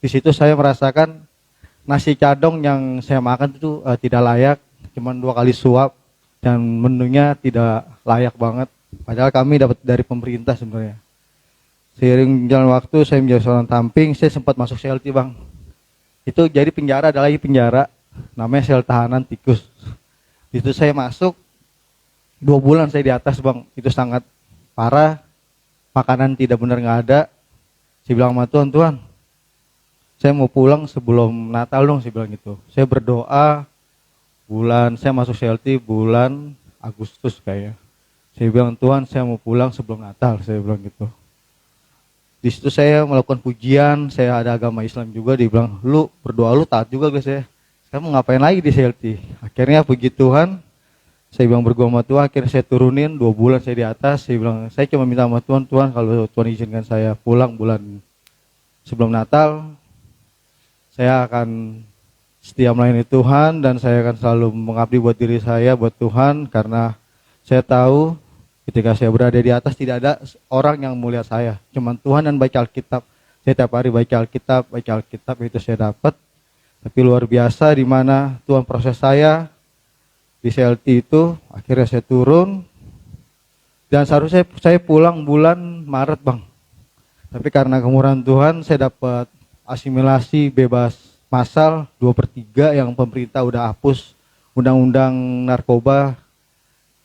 Di situ saya merasakan nasi cadong yang saya makan itu tidak layak, cuma 2 kali suap dan menunya tidak layak banget. Padahal kami dapat dari pemerintah sebenarnya. Seiring jalan waktu saya menjadi seorang tamping, saya sempat masuk CLT Bang. Itu jadi penjara ada lagi penjara, namanya sel tahanan tikus. Di situ saya masuk 2 bulan saya di atas Bang, itu sangat parah. Makanan tidak benar nggak ada. Saya bilang sama Tuhan, Tuhan, saya mau pulang sebelum Natal dong, saya bilang gitu. Saya berdoa, saya masuk CLT bulan Agustus kayaknya. Saya bilang, Tuhan, saya mau pulang sebelum Natal, saya bilang gitu. Di situ saya melakukan pujian, saya ada agama Islam juga, dia bilang, lu berdoa lu taat juga guys ya. Kamu ngapain lagi di CLT? Akhirnya puji Tuhan, saya bilang bergumul sama Tuhan, akhirnya saya turunin 2 bulan saya di atas. Saya bilang, saya cuma minta sama Tuhan, Tuhan kalau Tuhan izinkan saya pulang bulan sebelum Natal, saya akan setia melayani Tuhan dan saya akan selalu mengabdi buat diri saya, buat Tuhan, karena saya tahu ketika saya berada di atas tidak ada orang yang mulia saya, cuma Tuhan dan baca Alkitab. Saya tiap hari baca Alkitab itu saya dapat. Tapi luar biasa di mana Tuhan proses saya di CLT itu, akhirnya saya turun dan seharusnya saya pulang bulan Maret Bang. Tapi karena kemurahan Tuhan saya dapat asimilasi bebas massal 2/3 yang pemerintah udah hapus undang-undang narkoba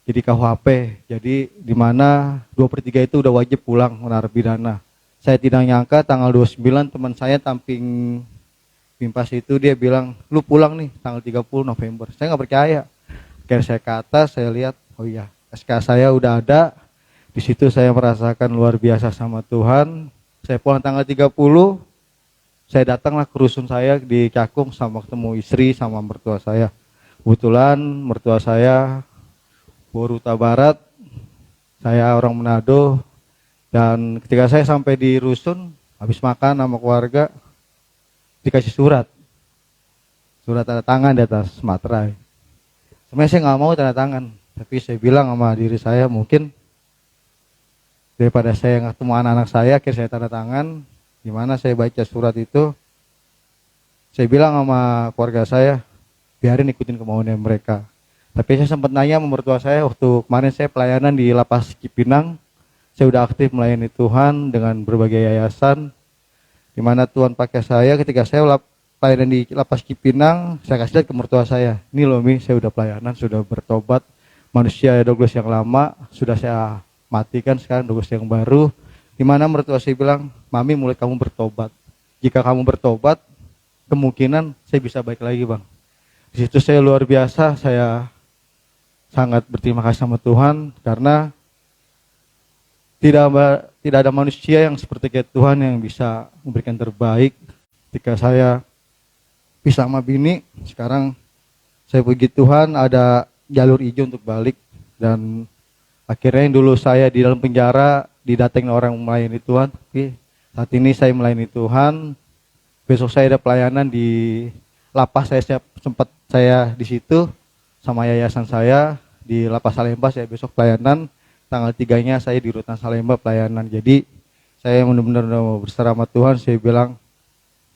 jadi KUHP. Jadi di mana 2/3 itu udah wajib pulang narapidana. Saya tidak nyangka tanggal 29 teman saya tamping Pimpas itu dia bilang, lu pulang nih tanggal 30 November. Saya nggak percaya. Akhirnya saya ke atas, saya lihat, oh iya, SK saya udah ada. Di situ saya merasakan luar biasa sama Tuhan. Saya pulang tanggal 30, saya datanglah ke rusun saya di Cakung sama ketemu istri sama mertua saya. Kebetulan mertua saya Boruta Barat, saya orang Manado. Dan ketika saya sampai di rusun, Habis makan sama keluarga dikasih surat tanda tangan di atas materai. Sebenarnya saya nggak mau tanda tangan, tapi saya bilang sama diri saya, mungkin daripada saya nggak ketemu anak-anak saya, akhirnya saya tanda tangan. Gimana saya baca surat itu, saya bilang sama keluarga saya, biarin ikutin kemauannya mereka. Tapi saya sempat nanya sama mertua saya, waktu kemarin saya pelayanan di Lapas Cipinang, saya udah aktif melayani Tuhan dengan berbagai yayasan, di mana Tuhan pakai saya ketika saya pelayanan di Lapas Cipinang. Saya kasih lihat ke mertua saya, ini loh Mi, saya udah pelayanan, sudah bertobat, manusia Douglas yang lama sudah saya matikan, sekarang Douglas yang baru. Di mana mertua saya bilang, Mami mulai kamu bertobat, jika kamu bertobat kemungkinan saya bisa baik lagi Bang. Di situ saya luar biasa, saya sangat berterima kasih sama Tuhan, karena tidak ada manusia yang seperti kayak Tuhan yang bisa memberikan terbaik. Ketika saya pisah sama bini, sekarang saya puji Tuhan ada jalur hijau untuk balik. Dan akhirnya yang dulu saya di dalam penjara didatengin orang melayani Tuhan, tapi saat ini saya melayani Tuhan. Besok saya ada pelayanan di lapas, saya sempat saya di situ sama yayasan saya di Lapas Salemba. Saya besok pelayanan tanggal 3-nya saya di Rutan Salemba pelayanan. Jadi saya benar-benar berserah sama Tuhan. Saya bilang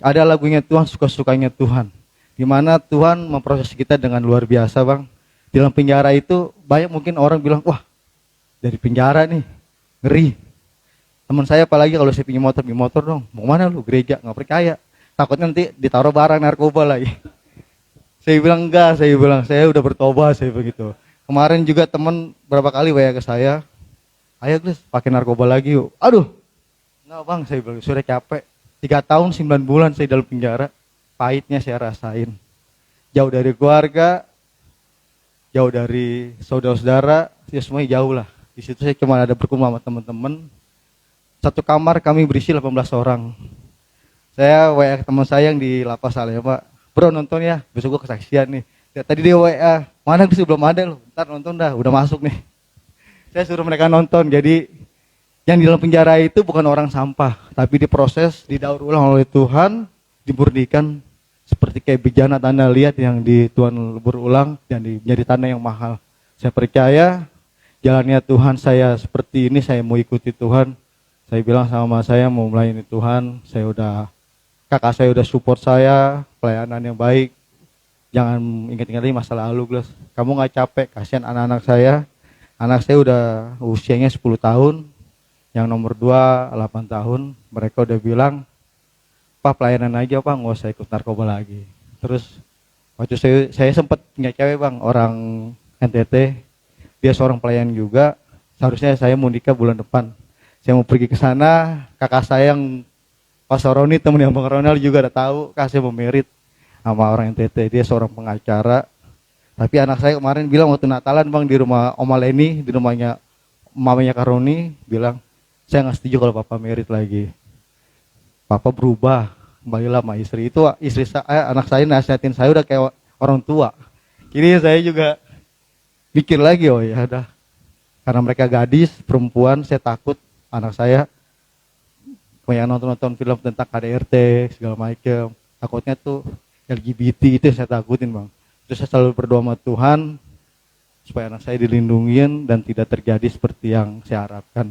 ada lagunya Tuhan, suka-sukanya Tuhan, dimana Tuhan memproses kita dengan luar biasa Bang. Di dalam penjara itu banyak mungkin orang bilang, wah dari penjara nih ngeri. Teman saya apalagi kalau saya pinjam motor dong, mau mana lu, gereja, nggak percaya, takutnya nanti ditaruh barang narkoba lagi. Saya bilang enggak, saya udah bertobat, saya begitu. Kemarin juga teman berapa kali WA ke saya, ayo Gles pakai narkoba lagi yuk. Aduh, enggak Bang, saya bilang sudah capek. 3 tahun 9 bulan saya dalam penjara, pahitnya saya rasain. Jauh dari keluarga, jauh dari saudara-saudara, ya semuanya jauh lah. Di situ saya cuma ada berkumpul sama teman-teman. Satu kamar kami berisi 18 orang. Saya WA ke teman saya yang di Lapas Salemba, bro nonton ya, besok gue kesaksian nih. Ya, tadi dia WA, mana sih belum ada loh, ntar nonton dah, udah masuk nih. Saya suruh mereka nonton. Jadi yang di dalam penjara itu bukan orang sampah, tapi diproses, didaur ulang oleh Tuhan, dimurnikan seperti kayak bejana tanah liat yang di Tuhan berulang dan menjadi tanah yang mahal. Saya percaya jalannya Tuhan saya seperti ini, saya mau ikuti Tuhan. Saya bilang sama saya mau melayani Tuhan, kakak saya udah support saya, pelayanan yang baik. Jangan ingat-ingat lagi masa lalu, Gles. Kamu gak capek, kasihan anak-anak saya. Anak saya udah usianya 10 tahun, yang nomor 2 8 tahun. Mereka udah bilang, Pak pelayanan aja Pak, gak usah ikut narkoba lagi. Terus waktu saya sempat punya cewek Bang, orang NTT. Dia seorang pelayan juga. Seharusnya saya mau nikah bulan depan. Saya mau pergi ke sana, kakak saya yang Pak Soroni, temen yang Bang Ronald juga udah tahu, kasih mau merit sama orang NTT. Dia seorang pengacara. Tapi anak saya kemarin bilang waktu Natalan Bang di rumah Oma Leni, di rumahnya mamanya Karoni, bilang saya nggak setuju kalau Papa merit lagi. Papa berubah, kembalilah sama istri. Itu anak saya nasihatin saya udah kayak orang tua. Kini saya juga mikir lagi, oh ya udah. Karena mereka gadis, perempuan, saya takut anak saya banyak nonton film tentang KDRT segala macam. Takutnya tuh LGBT, itu yang saya takutin Bang. Terus saya selalu berdoa sama Tuhan supaya anak saya dilindungin dan tidak terjadi seperti yang saya harapkan.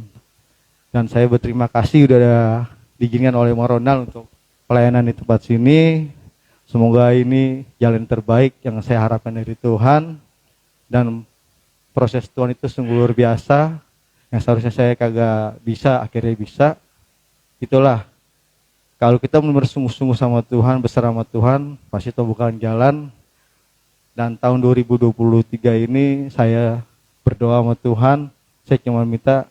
Dan saya berterima kasih udah diizinkan oleh Bang Ronald untuk pelayanan di tempat sini. Semoga ini jalan terbaik yang saya harapkan dari Tuhan. Dan proses Tuhan itu sungguh luar biasa. Yang seharusnya saya kagak bisa, akhirnya bisa. Itulah, kalau kita benar-benar sungguh-sungguh sama Tuhan, besar sama Tuhan, pasti Tuhan bukakan jalan. Dan tahun 2023 ini saya berdoa sama Tuhan, saya cuma minta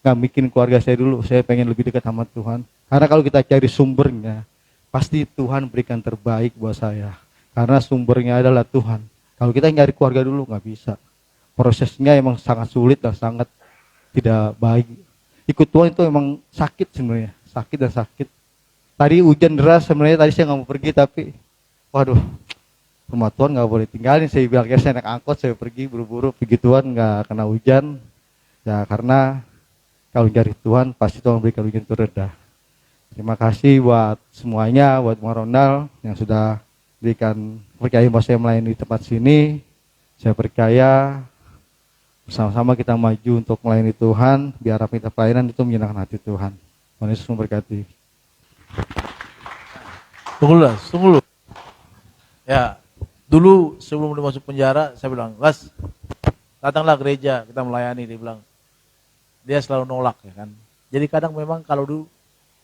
gak bikin keluarga saya dulu, saya pengen lebih dekat sama Tuhan. Karena kalau kita cari sumbernya, pasti Tuhan berikan terbaik buat saya. Karena sumbernya adalah Tuhan. Kalau kita nyari keluarga dulu gak bisa. Prosesnya emang sangat sulit dan sangat tidak baik. Ikut Tuhan itu emang sakit sebenarnya, sakit dan sakit. Tadi hujan deras, sebenarnya tadi saya gak mau pergi, tapi waduh, rumah Tuhan gak boleh tinggalin. Saya bilang, saya naik angkot, saya pergi buru-buru, pergi Tuhan gak kena hujan. Ya karena kalau cari Tuhan, pasti Tuhan berikan hujan itu rendah. Terima kasih buat semuanya, buat Bang Ronald yang sudah berikan percaya bahwa saya melayani di tempat sini. Saya percaya bersama-sama kita maju untuk melayani Tuhan, biar apa kita pelayanan itu menyenangkan hati Tuhan. Tuhan Yesus memberkati. Tunggu dulu. Ya, dulu sebelum dia masuk penjara, saya bilang, Las, datanglah gereja, kita melayani. Dia bilang, dia selalu nolak ya kan. Jadi kadang memang kalau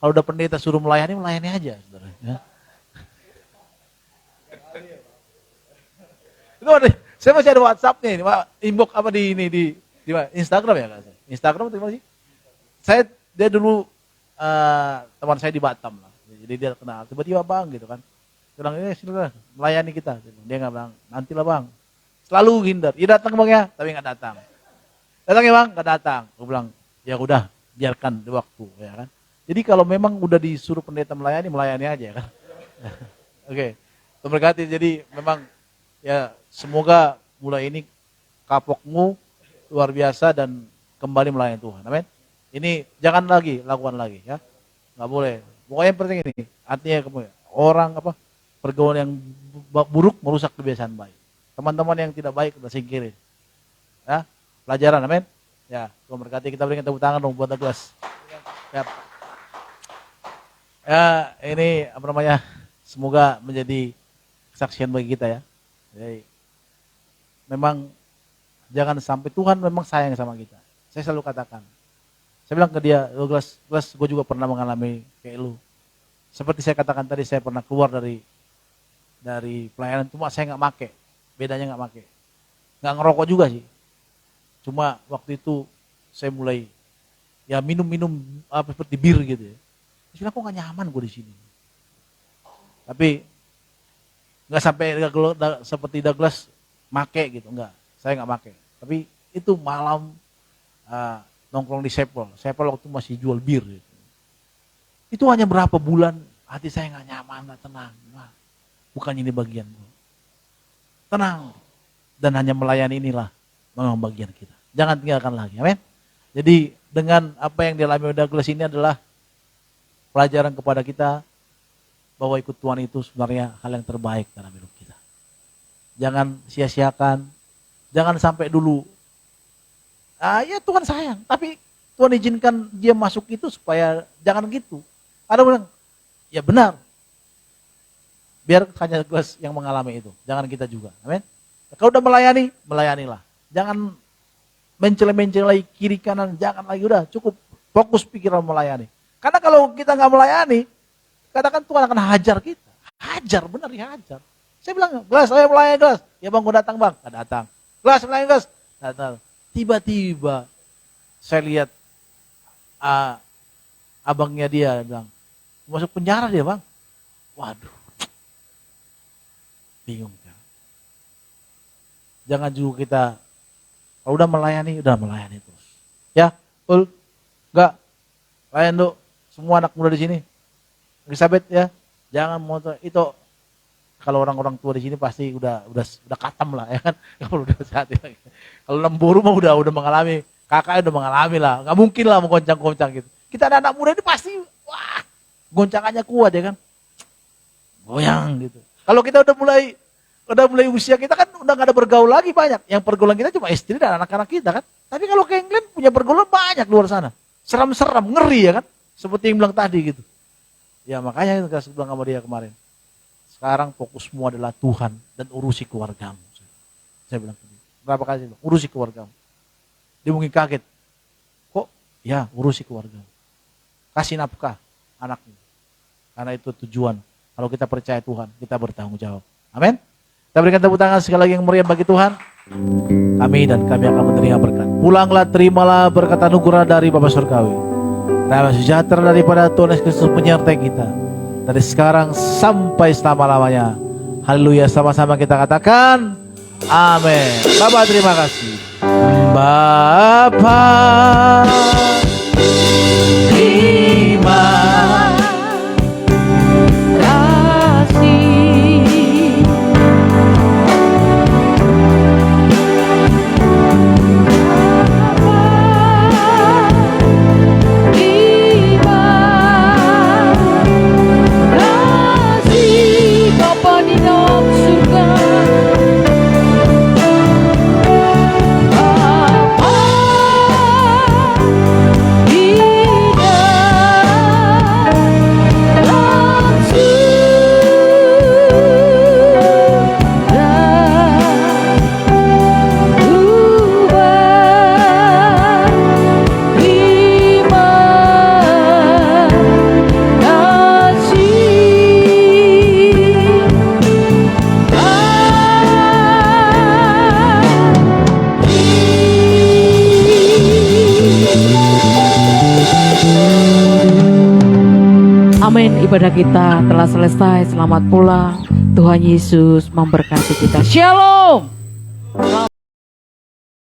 udah pendeta suruh melayani aja, saudara. Ya. Itu ada, saya masih ada WhatsApp nih, inbox apa di Instagram ya kan? Instagram atau gimana sih? Dia dulu teman saya di Batam lah. Jadi dia kenal, tiba-tiba bang gitu kan. Bilang ini sini melayani kita. Dia nggak bilang nantilah bang. Selalu hindar. Dia datang bang ya, tapi nggak datang. Datang ya bang, nggak datang. Gue bilang ya udah biarkan di waktu ya kan. Jadi kalau memang udah disuruh pendeta melayani aja kan. Oke. Berkati. Jadi memang ya semoga mulai ini kapokmu luar biasa dan kembali melayani Tuhan. Amin. Ini jangan lakukan lagi ya. Nggak boleh. Pokoknya yang penting ini, artinya orang pergaulan yang buruk merusak kebiasaan baik. Teman-teman yang tidak baik udah singkirin. Ya, pelajaran, amin. Ya, Tuhan berkati, kita berikan tepuk tangan dong buat Douglas. Ya, ini semoga menjadi kesaksian bagi kita ya. Jadi, memang jangan sampai Tuhan memang sayang sama kita. Saya selalu katakan. Saya bilang ke dia, Douglas, gue juga pernah mengalami kayak lu. Seperti saya katakan tadi, saya pernah keluar dari pelayanan, cuma saya nggak make. Bedanya nggak make. Nggak ngerokok juga sih. Cuma waktu itu saya mulai ya minum seperti bir gitu ya. Saya bilang kok nggak nyaman gue di sini. Tapi nggak sampai seperti Douglas make gitu, enggak. Saya nggak make. Tapi itu malam nongkrong di Sepol waktu masih jual bir gitu. Itu hanya berapa bulan hati saya nggak nyaman, nggak tenang. Nah, bukan ini bagian gue. Tenang dan hanya melayani inilah memang bagian kita. Jangan tinggalkan lagi, amin. Jadi dengan apa yang dialami Douglas ini adalah pelajaran kepada kita bahwa ikut Tuhan itu sebenarnya hal yang terbaik dalam hidup kita. Jangan sia-siakan, jangan sampai dulu ya Tuhan sayang, tapi Tuhan izinkan dia masuk itu supaya jangan gitu. Ada bilang, ya benar. Biar hanya Douglas yang mengalami itu, jangan kita juga. Amin. Kalau udah melayanilah. Jangan mencela-mencela lagi kiri kanan, jangan lagi, udah cukup fokus pikiran melayani. Karena kalau kita nggak melayani, katakan Tuhan akan hajar kita. Hajar, benar dihajar. Saya bilang, Douglas, saya melayani Douglas. Ya bang, gue datang bang, nggak datang. Douglas, melayani Douglas, datang. Tiba-tiba saya lihat abangnya dia bilang, masuk penjara dia bang. Waduh, bingung kan. Jangan juga kita, kalau udah melayani terus. Ya, betul? Enggak, layan dulu, semua anak muda di sini. Elizabeth ya, jangan motor itu. Kalau orang-orang tua di sini pasti udah katam lah ya kan. Kalau udah sehat ya. Kalau lemburu mah udah mengalami, kakaknya udah mengalami lah. Nggak mungkin lah menggoncang-goncang gitu. Kita ada anak muda ini pasti wah, goncangannya kuat ya kan. Goyang gitu. Kalau kita udah mulai usia kita kan udah nggak ada bergaul lagi banyak. Yang pergaulan kita cuma istri dan anak-anak kita kan. Tapi kalau ke England punya pergaulan banyak luar sana. Seram-seram, ngeri ya kan. Seperti yang bilang tadi gitu. Ya makanya kita bilang sama dia kemarin. Sekarang fokusmu adalah Tuhan dan urusi keluargamu. Saya bilang berapa kali bilang, urusi keluargamu. Dia mungkin kaget. Kok? Ya, urusi keluargamu. Kasih nafkah anakmu. Karena itu tujuan. Kalau kita percaya Tuhan, kita bertanggung jawab. Amin. Kita berikan tepuk tangan sekali lagi yang meriah bagi Tuhan. Kami akan menerima berkat. Pulanglah, terimalah berkat anugerah dari Bapa Surgawi. Damai sejahtera daripada Tuhan Yesus Kristus menyertai kita. Dari sekarang sampai selama-lamanya. Haleluya, sama-sama kita katakan amin. Bapak terima kasih. Bapak terima kasih. Bapak terima Amin. Ibadah kita telah selesai. Selamat pulang. Tuhan Yesus memberkati kita. Shalom.